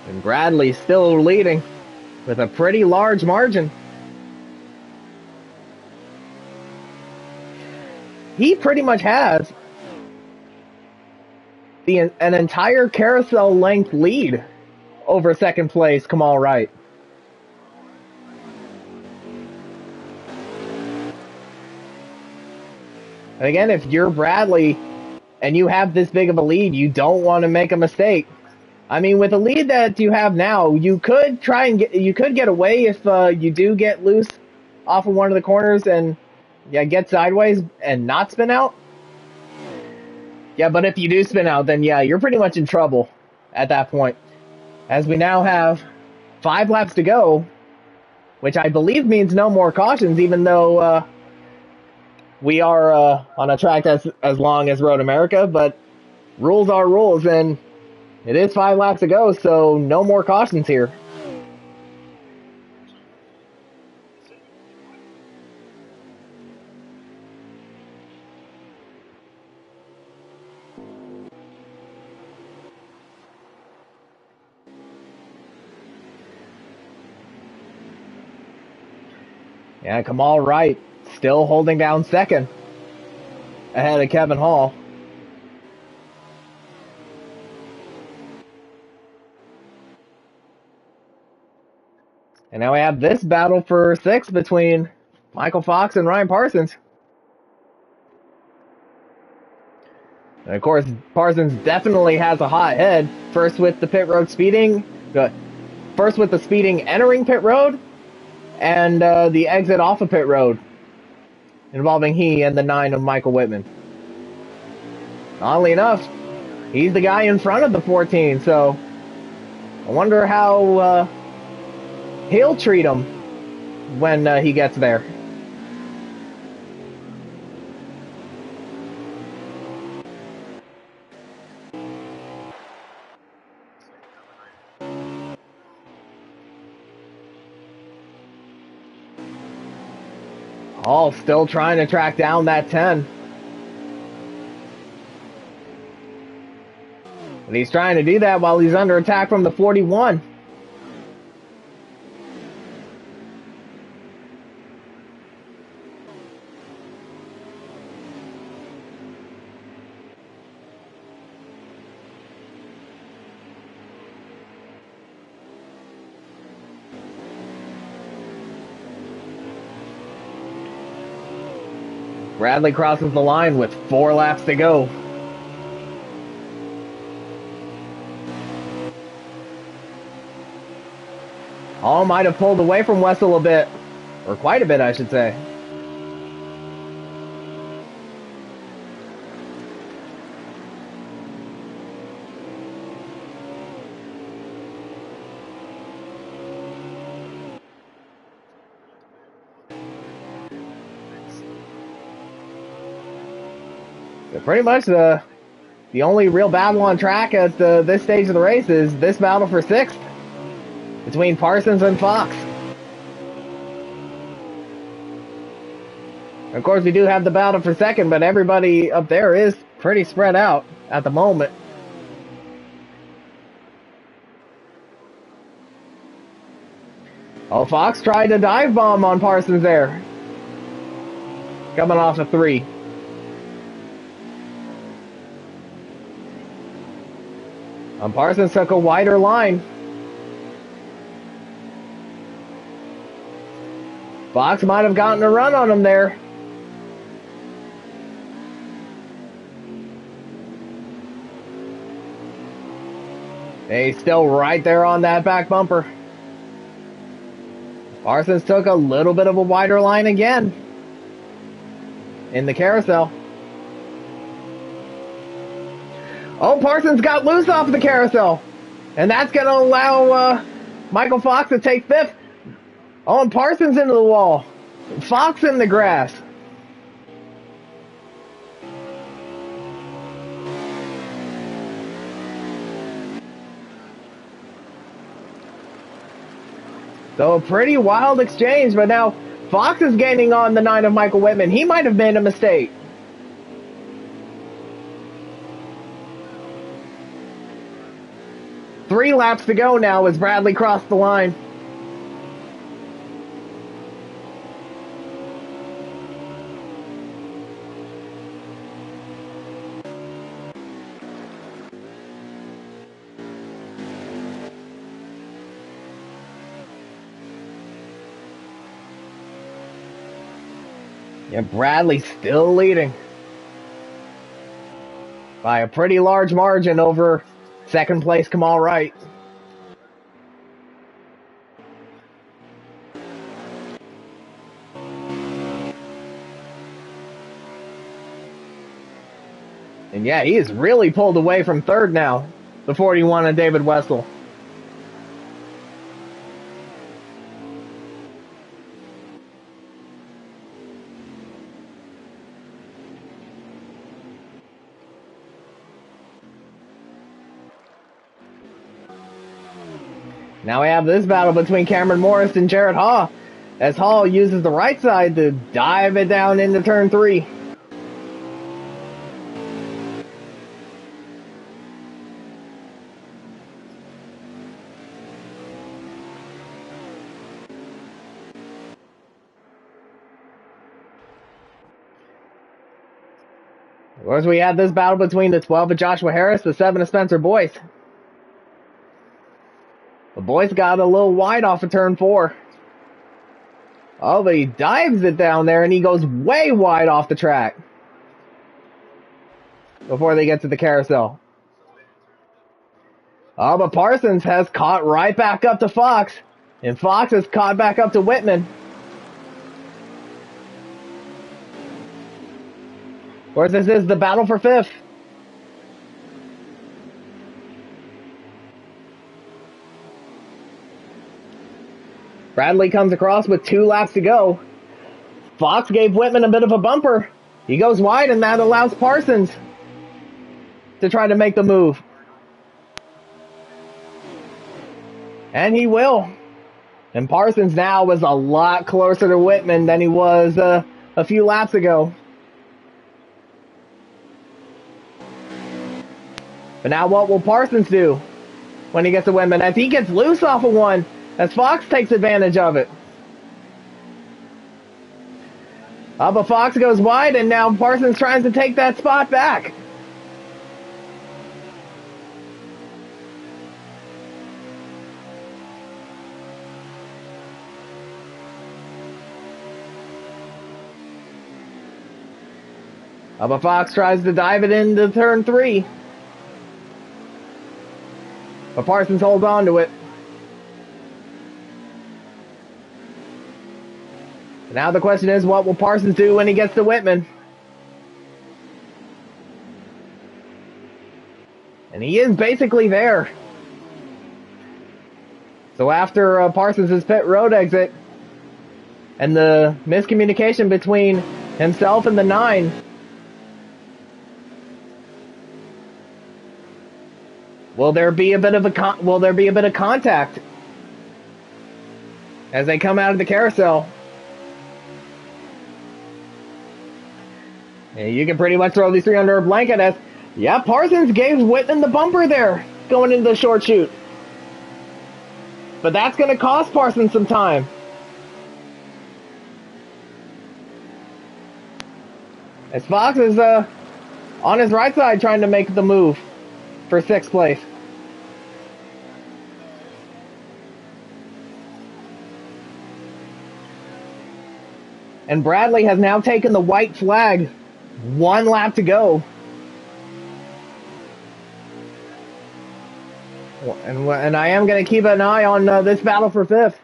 And Bradley still leading with a pretty large margin. He pretty much has an entire carousel length lead over second place Kamal Wright. And again, if you're Bradley and you have this big of a lead, you don't want to make a mistake. I mean, with the lead that you have now, you could get away if you do get loose off of one of the corners and get sideways and not spin out. Yeah, but if you do spin out, then yeah, you're pretty much in trouble at that point. As we now have 5 laps to go, which I believe means no more cautions, even though we are on a track that's as long as Road America, but rules are rules, and it is 5 laps to go, so no more cautions here. Yeah, Kamal Wright still holding down second ahead of Kevin Hall. And now we have this battle for 6th between Michael Fox and Ryan Parsons. And of course, Parsons definitely has a hot head. First with the pit road speeding, first with the speeding entering pit road, and the exit off of pit road, involving he and the 9 of Michael Whitman. Oddly enough, he's the guy in front of the 14, so I wonder how he'll treat him when he gets there. Hall still trying to track down that 10. And he's trying to do that while he's under attack from the 41. Bradley crosses the line with 4 laps to go. Hall might have pulled away from Wessel a bit, or quite a bit, I should say. So pretty much the only real battle on track at this stage of the race is this battle for 6th between Parsons and Fox. Of course, we do have the battle for 2nd, but everybody up there is pretty spread out at the moment. Oh, Fox tried to dive bomb on Parsons there. Coming off a 3. Parsons took a wider line. Fox might have gotten a run on him there. He's still right there on that back bumper. Parsons took a little bit of a wider line again in the carousel. Oh, Parsons got loose off the carousel. And that's going to allow Michael Fox to take 5th. Oh, and Parsons into the wall. Fox in the grass. So a pretty wild exchange, but now Fox is gaining on the 9 of Michael Whitman. He might have made a mistake. Three laps to go now as Bradley crossed the line. And Bradley still leading by a pretty large margin over second place Kamal Wright. And yeah, he is really pulled away from third now, the 41 of David Wessel. Now we have this battle between Cameron Morris and Jared Haw, as Hall uses the right side to dive it down into turn 3. Of course, we had this battle between the 12 of Joshua Harris, the 7 of Spencer Boyce. The Boyce got a little wide off of turn 4. Oh, but he dives it down there, and he goes way wide off the track before they get to the carousel. Oh, but Parsons has caught right back up to Fox, and Fox has caught back up to Whitman. Of course, this is the battle for 5th. Bradley comes across with 2 laps to go. Fox gave Whitman a bit of a bumper. He goes wide, and that allows Parsons to try to make the move. And he will. And Parsons now is a lot closer to Whitman than he was a few laps ago. But now what will Parsons do when he gets to Whitman? As he gets loose off of one, as Fox takes advantage of it. But Fox goes wide, and now Parsons tries to take that spot back. But Fox tries to dive it into turn 3. But Parsons holds on to it. Now the question is, what will Parsons do when he gets to Whitman? And he is basically there. So after Parsons' pit road exit and the miscommunication between himself and the 9, will there be a bit of contact as they come out of the carousel? And you can pretty much throw these 3 under a blanket as, yeah, Parsons gave Whitman the bumper there going into the short chute. But that's going to cost Parsons some time. As Fox is on his right side trying to make the move for 6th place. And Bradley has now taken the white flag. 1 lap to go. And I am going to keep an eye on this battle for 5th.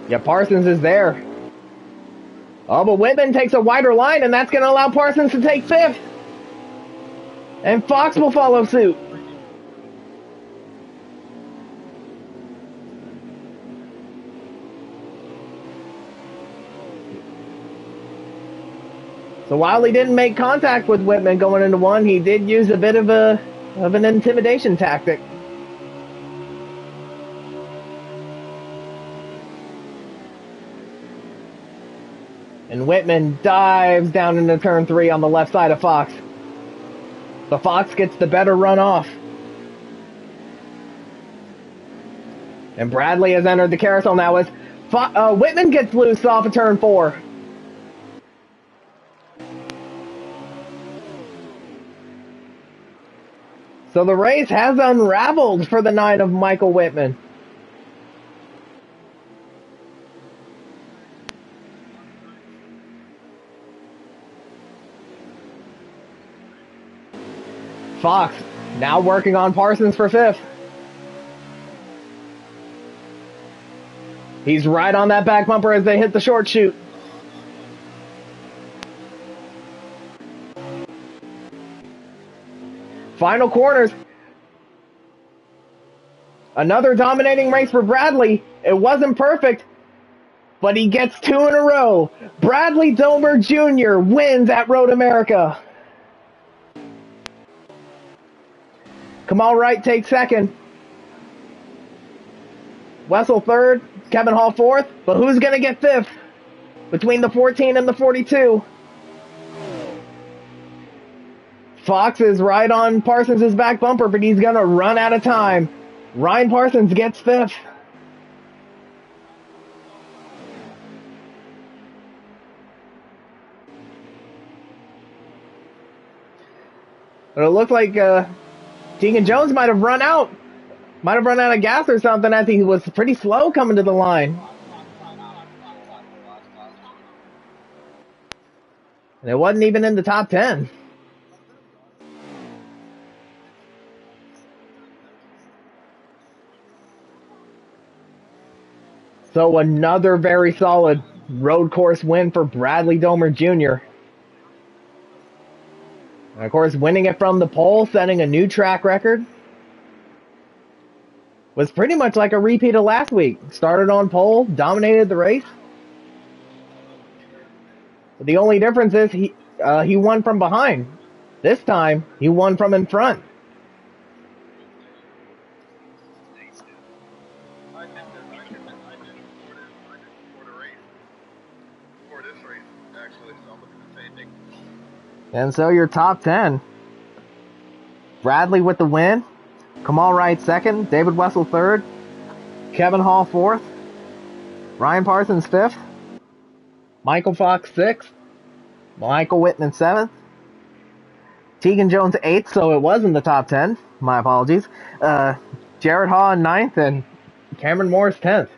Yeah, Parsons is there. Oh, but Whitman takes a wider line, and that's going to allow Parsons to take 5th. And Fox will follow suit. So while he didn't make contact with Whitman going into 1, he did use a bit of an intimidation tactic. And Whitman dives down into turn 3 on the left side of Fox. The Fox gets the better run off. And Bradley has entered the carousel now as Whitman gets loose off of turn 4. So the race has unraveled for the 9 of Michael Whitman. Fox now working on Parsons for 5th. He's right on that back bumper as they hit the short chute. Final corners. Another dominating race for Bradley. It wasn't perfect, but he gets 2 in a row. Bradley Domer Jr. wins at Road America. Kamal Wright takes 2nd. Wessel 3rd. Kevin Hall 4th. But who's going to get 5th? Between the 14 and the 42. Fox is right on Parsons' back bumper, but he's going to run out of time. Ryan Parsons gets 5th. But it looked like Tegan Jones might have run out of gas or something as he was pretty slow coming to the line. And it wasn't even in the top 10. So another very solid road course win for Bradley Domer Jr. And of course, winning it from the pole, setting a new track record. Was pretty much like a repeat of last week. Started on pole, dominated the race. But the only difference is he won from behind. This time, he won from in front. And so your top 10. Bradley with the win. Kamal Wright 2nd. David Wessel 3rd. Kevin Hall 4th. Ryan Parsons 5th. Michael Fox 6th. Michael Whitman 7th. Tegan Jones 8th, so it was in the top 10. My apologies. Jared Haw 9th and Cameron Morris 10th.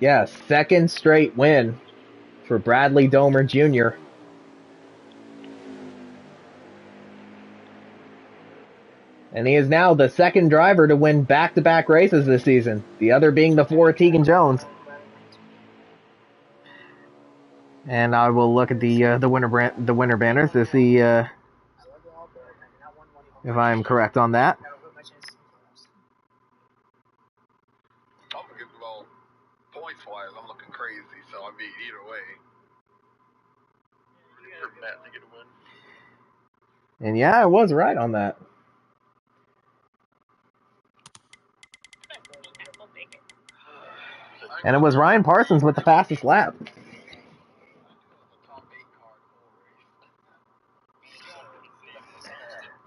Yeah, 2nd straight win for Bradley Domer Jr. And he is now the 2nd driver to win back-to-back races this season, the other being the 4 Tegan Jones. And I will look at the winner banners to see if I am correct on that. Well, points wise, I'm looking crazy. So I mean, either way, for Matt to get a win. And yeah, I was right on that. And it was Ryan Parsons with the fastest lap.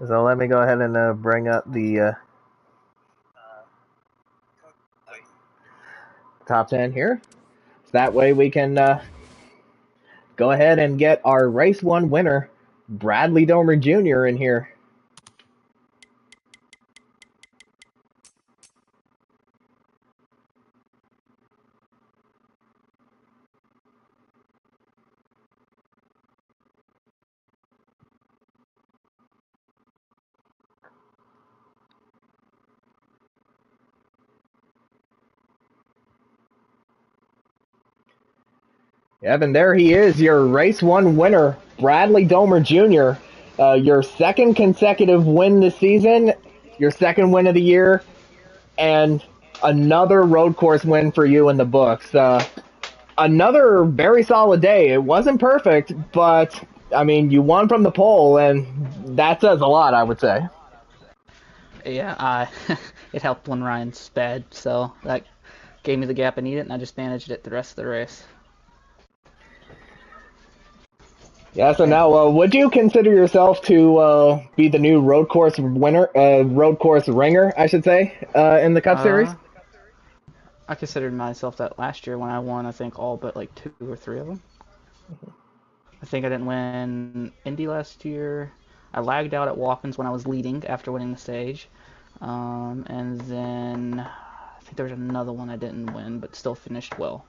So let me go ahead and bring up the top 10 here. So that way we can go ahead and get our race 1 winner, Bradley Domer Jr. in here. Evan, there he is, your race 1 winner, Bradley Domer Jr. Your second consecutive win this season, your second win of the year, and another road course win for you in the books. Another very solid day. It wasn't perfect, but I mean, you won from the pole, and that says a lot, I would say. Yeah, it helped when Ryan sped, so that gave me the gap I needed, and I just managed it the rest of the race. Yeah, so now, would you consider yourself to be the new road course winner, road course ringer, I should say, in the Cup Series? I considered myself that last year when I won, I think, all but like 2 or 3 of them. I think I didn't win Indy last year. I lagged out at Watkins when I was leading after winning the stage. And then I think there was another one I didn't win, but still finished well.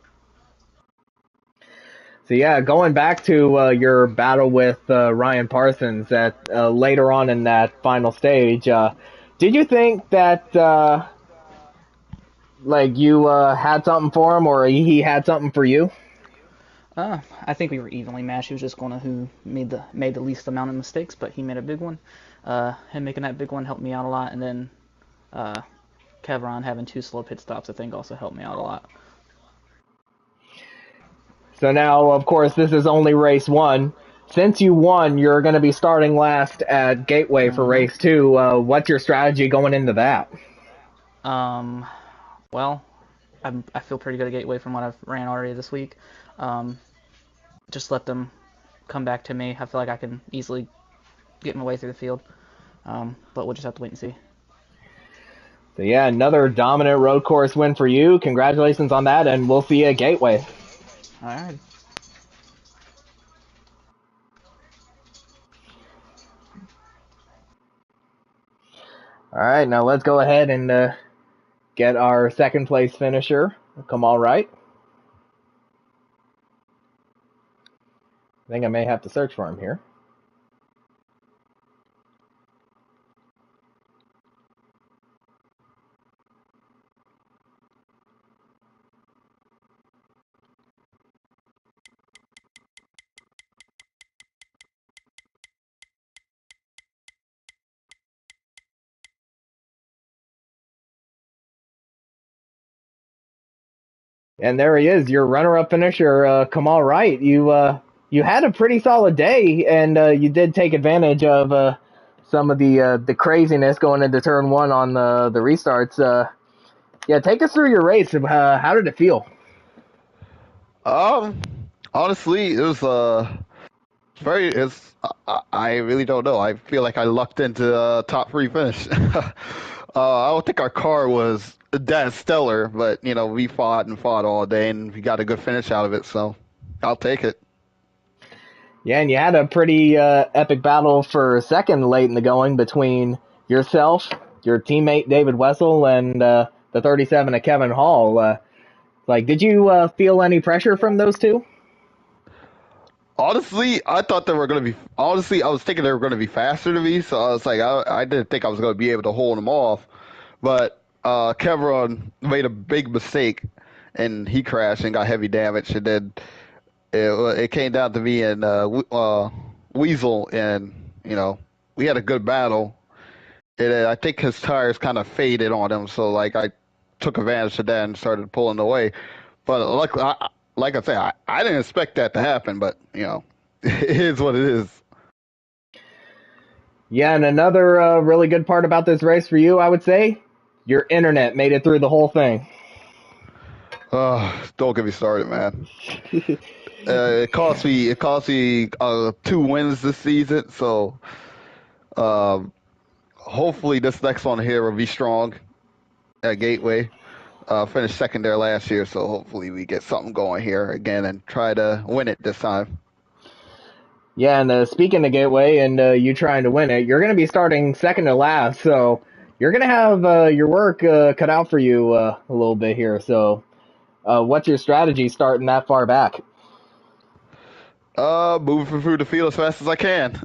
So yeah, going back to your battle with Ryan Parsons at later on in that final stage, did you think that like you had something for him, or he had something for you? I think we were evenly matched. He was just going to who made the least amount of mistakes, but he made a big one. Him making that big one helped me out a lot, and then Kevron having 2 slow pit stops, I think, also helped me out a lot. So now, of course, this is only race 1. Since you won, you're going to be starting last at Gateway for race 2. What's your strategy going into that? Well, I feel pretty good at Gateway from what I've ran already this week. Just let them come back to me. I feel like I can easily get my way through the field. But we'll just have to wait and see. So yeah, another dominant road course win for you. Congratulations on that, and we'll see you at Gateway. All right. All right, now let's go ahead and get our second place finisher, Kamal Wright. I think I may have to search for him here. And there he is, your runner-up finisher, Kamal Wright. You had a pretty solid day, and you did take advantage of some of the craziness going into turn 1 on the restarts. Yeah, take us through your race. How did it feel? Honestly, it was I really don't know. I feel like I lucked into top 3 finish. I don't think our car was that stellar, but we fought and fought all day, and we got a good finish out of it. So I'll take it. Yeah, and you had a pretty epic battle for second late in the going between yourself, your teammate David Wessel, and the 37 of Kevin Hall. Did you feel any pressure from those two? Honestly, I thought they were going to be. Honestly, I was thinking they were going to be faster than me, so I was like, I didn't think I was going to be able to hold them off. But Kevron made a big mistake, and he crashed and got heavy damage. And then it came down to me and Weasel, and we had a good battle. I think his tires kind of faded on him, so like I took advantage of that and started pulling away. But like I say, I didn't expect that to happen, but it is what it is. Yeah, and another really good part about this race for you, I would say, your internet made it through the whole thing. Don't get me started, man. It cost me 2 wins this season, so um, hopefully this next one here will be strong at Gateway. Finished second there last year, so hopefully we get something going here again and try to win it this time. Yeah, and speaking of Gateway and you trying to win it, you're going to be starting second to last, so you're going to have your work cut out for you a little bit here. So, what's your strategy starting that far back? Moving through the field as fast as I can.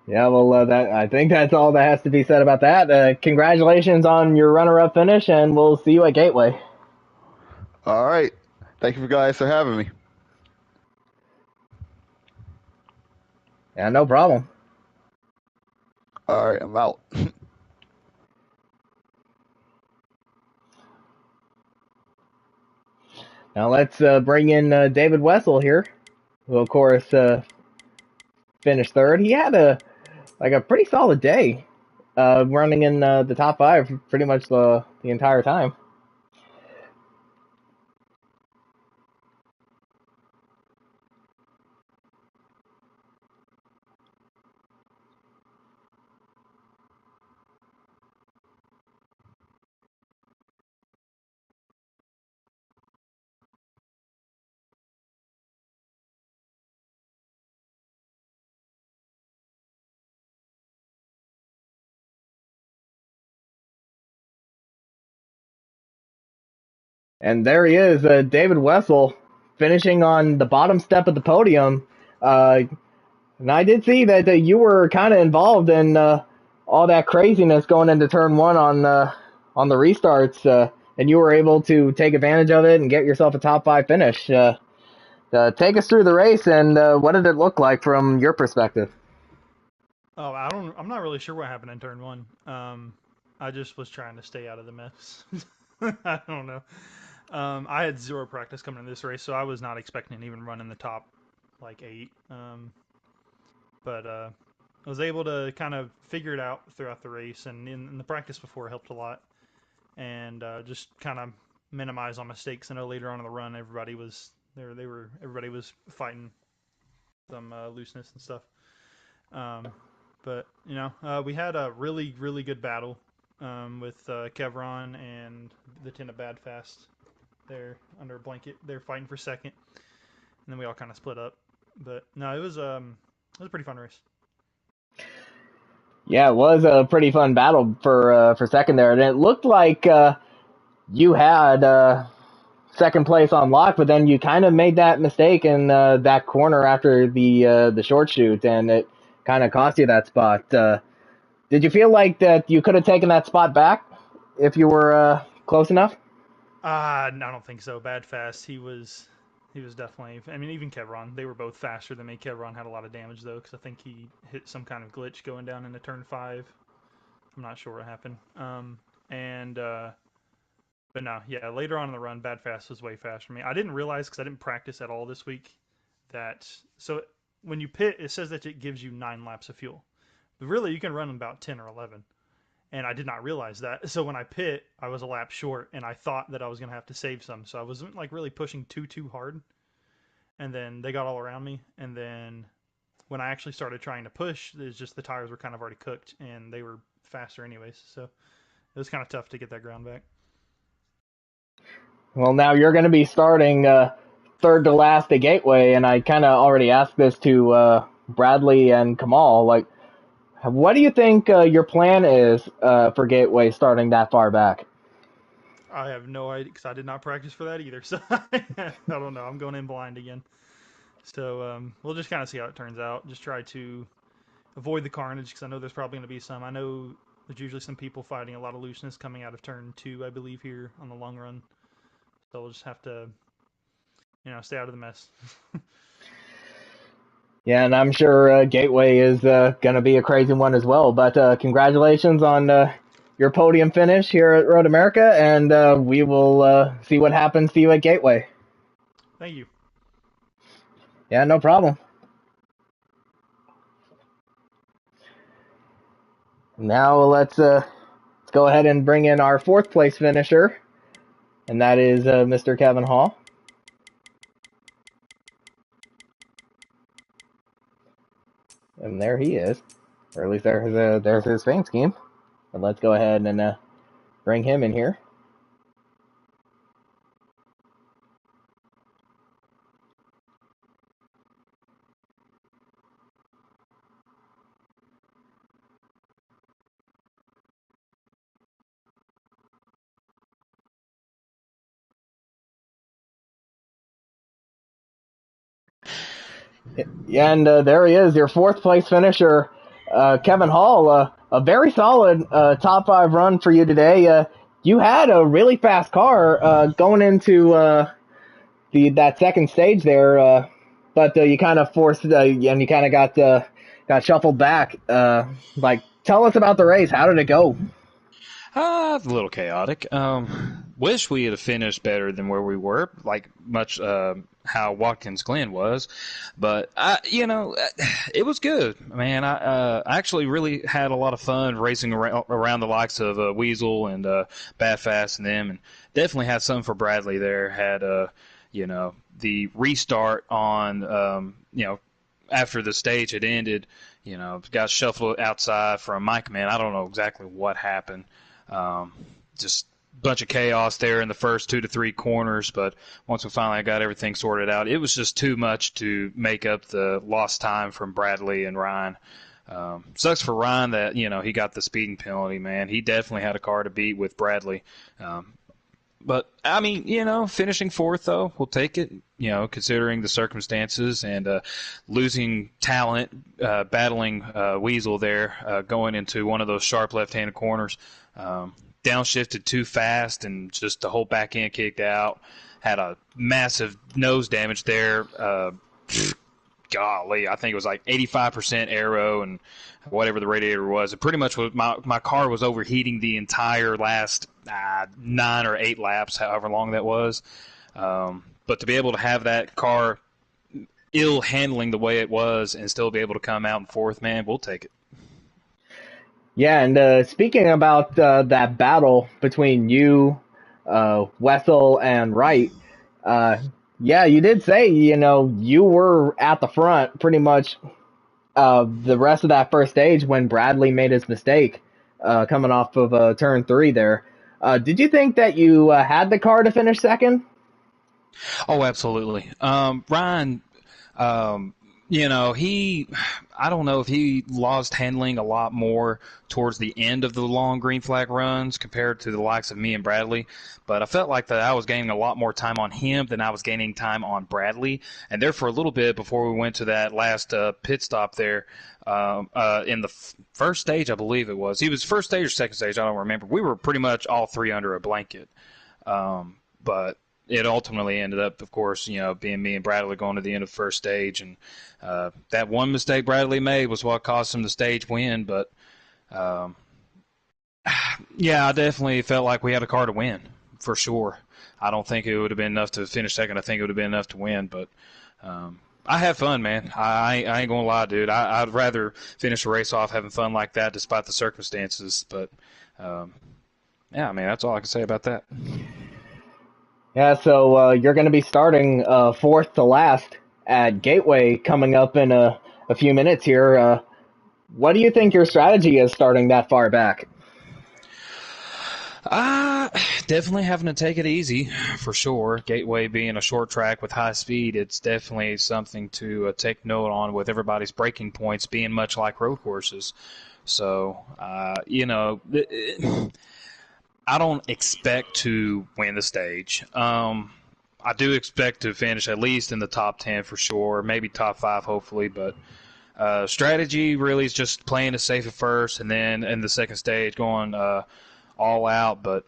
Yeah, well, that I think that's all that has to be said about that. Congratulations on your runner-up finish, and we'll see you at Gateway. All right. Thank you guys for having me. Yeah, no problem. All right, I'm out. Now let's bring in David Wessel here, who of course finished third. He had a pretty solid day, running in the top five pretty much the entire time. And there he is, David Wessel, finishing on the bottom step of the podium. And I did see that you were kind of involved in all that craziness going into turn one on the restarts, and you were able to take advantage of it and get yourself a top five finish. Take us through the race and what did it look like from your perspective? Oh, I'm not really sure what happened in turn one. I just was trying to stay out of the mess. I don't know. I had zero practice coming into this race, so I was not expecting to even run in the top like 8. But I was able to kind of figure it out throughout the race, and in the practice before helped a lot, and just kind of minimize on mistakes. I know later on in the run, everybody was there. Everybody was fighting some looseness and stuff. Um, but we had a really good battle with Kevron and the Tin of Bad Fast. They're under a blanket. They're fighting for second, and then we all kind of split up. But no, it was a pretty fun race. Yeah, it was a pretty fun battle for second there, and it looked like you had second place on lock, but then you kind of made that mistake in that corner after the short shoot, and it kind of cost you that spot. Did you feel like that you could have taken that spot back if you were close enough? I don't think so. Bad Fast. He was definitely. I mean, even Kevron. They were both faster than me. Kevron had a lot of damage though, because I think he hit some kind of glitch going down into turn 5. I'm not sure what happened. And but no, yeah. Later on in the run, Bad Fast was way faster than me. I didn't realize because I didn't practice at all this week that when you pit, it says that it gives you 9 laps of fuel, but really you can run about 10 or 11. And I did not realize that. So when I pit, I was a lap short, and I thought that I was gonna have to save some. So I wasn't like really pushing too hard. And then they got all around me. And then when I actually started trying to push, it's just the tires were kind of already cooked, and they were faster anyways. So it was kind of tough to get that ground back. Well, now you're going to be starting third to last at Gateway, and I kind of already asked this to Bradley and Kamal. Like, what do you think your plan is for Gateway starting that far back? I have no idea because I did not practice for that either. So I don't know. I'm going in blind again. So we'll just kind of see how it turns out. Just try to avoid the carnage because I know there's probably going to be some. I know there's usually some people fighting a lot of looseness coming out of turn 2, I believe, here on the long run. So we'll just have to stay out of the mess. Yeah, and I'm sure Gateway is going to be a crazy one as well. But congratulations on your podium finish here at Road America, and we will see what happens to you at Gateway. Thank you. Yeah, no problem. Now let's go ahead and bring in our fourth place finisher, and that is Mr. Kevin Hall. And there he is, or at least there's his paint scheme. But let's go ahead and bring him in here. Yeah, and there he is, your fourth place finisher, Kevin Hall. A very solid top 5 run for you today. You had a really fast car going into that second stage there, but you kind of forced and you kind of got shuffled back. Tell us about the race. How did it go? A little chaotic. Wish we had finished better than where we were, like much how Watkins Glen was. But it was good, man. I actually really had a lot of fun racing around the likes of Weasel and Bad Fast and them, and definitely had some for Bradley there. Had the restart on after the stage had ended. Got shuffled outside from Mike Man. I don't know exactly what happened. Just a bunch of chaos there in the first 2 to 3 corners, but once we finally got everything sorted out, it was just too much to make up the lost time from Bradley and Ryan. Sucks for Ryan that he got the speeding penalty, man. He definitely had a car to beat with Bradley. But I mean, finishing fourth though, we'll take it. Considering the circumstances and losing talent, battling Weasel there, going into one of those sharp left-handed corners, downshifted too fast and just the whole back end kicked out. Had a massive nose damage there. Golly, I think it was like 85% aero and whatever the radiator was. It pretty much was my car was overheating the entire last 9 or 8 laps, however long that was. But to be able to have that car ill handling the way it was and still be able to come out in fourth, man, we'll take it. Yeah, and speaking about that battle between you, Wessel, and Wright, yeah, you did say, you were at the front pretty much the rest of that first stage when Bradley made his mistake coming off of turn 3 there. Did you think that you had the car to finish second? Oh, absolutely. Ryan, I don't know if he lost handling a lot more towards the end of the long green flag runs compared to the likes of me and Bradley, but I felt like that I was gaining a lot more time on him than I was gaining time on Bradley, and there for a little bit before we went to that last pit stop there in the first stage, I believe it was. He was first stage or second stage, I don't remember. We were pretty much all 3 under a blanket, but it ultimately ended up, of course, being me and Bradley going to the end of the first stage. And that one mistake Bradley made was what cost him the stage win. But, yeah, I definitely felt like we had a car to win, for sure. I don't think it would have been enough to finish second. I think it would have been enough to win. But I had fun, man. I ain't going to lie, dude. I'd rather finish a race off having fun like that despite the circumstances. But, yeah, man, that's all I can say about that. Yeah, so you're going to be starting fourth to last at Gateway coming up in a few minutes here. What do you think your strategy is starting that far back? Definitely having to take it easy, for sure. Gateway being a short track with high speed, it's definitely something to take note on with everybody's braking points being much like road courses. So, I don't expect to win the stage. I do expect to finish at least in the top 10 for sure, maybe top 5 hopefully, but strategy really is just playing it safe at first and then in the second stage going all out. But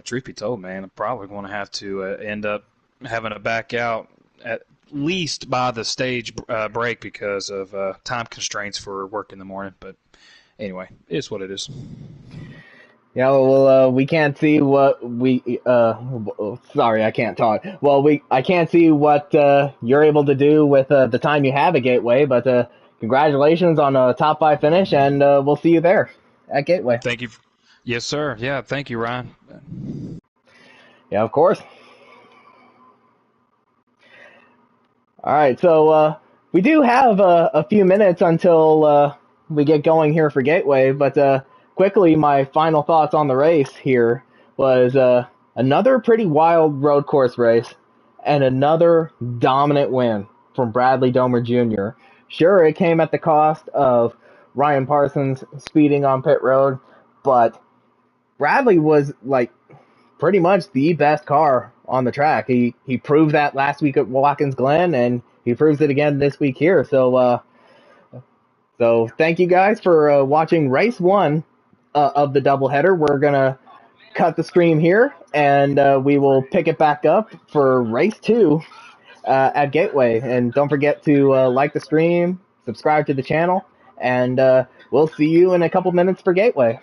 truth be told, man, I'm probably going to have to end up having to back out at least by the stage break because of time constraints for work in the morning. But anyway, it's what it is. Yeah, well, we can't see what we, sorry, I can't talk. Well, I can't see what, you're able to do with, the time you have at Gateway, but, congratulations on a top 5 finish, and, we'll see you there at Gateway. Thank you. Yes, sir. Yeah, thank you, Ryan. Yeah, of course. Alright, so, we do have, a few minutes until, we get going here for Gateway, but, quickly, my final thoughts on the race here was, another pretty wild road course race, and another dominant win from Bradley Domer Jr. Sure, it came at the cost of Ryan Parsons speeding on pit road, but Bradley was, like, pretty much the best car on the track. He proved that last week at Watkins Glen, and he proves it again this week here. So thank you guys for watching race 1 of the doubleheader. We're gonna cut the stream here, and we will pick it back up for race 2 at Gateway. And don't forget to like the stream, subscribe to the channel, and we'll see you in a couple minutes for Gateway.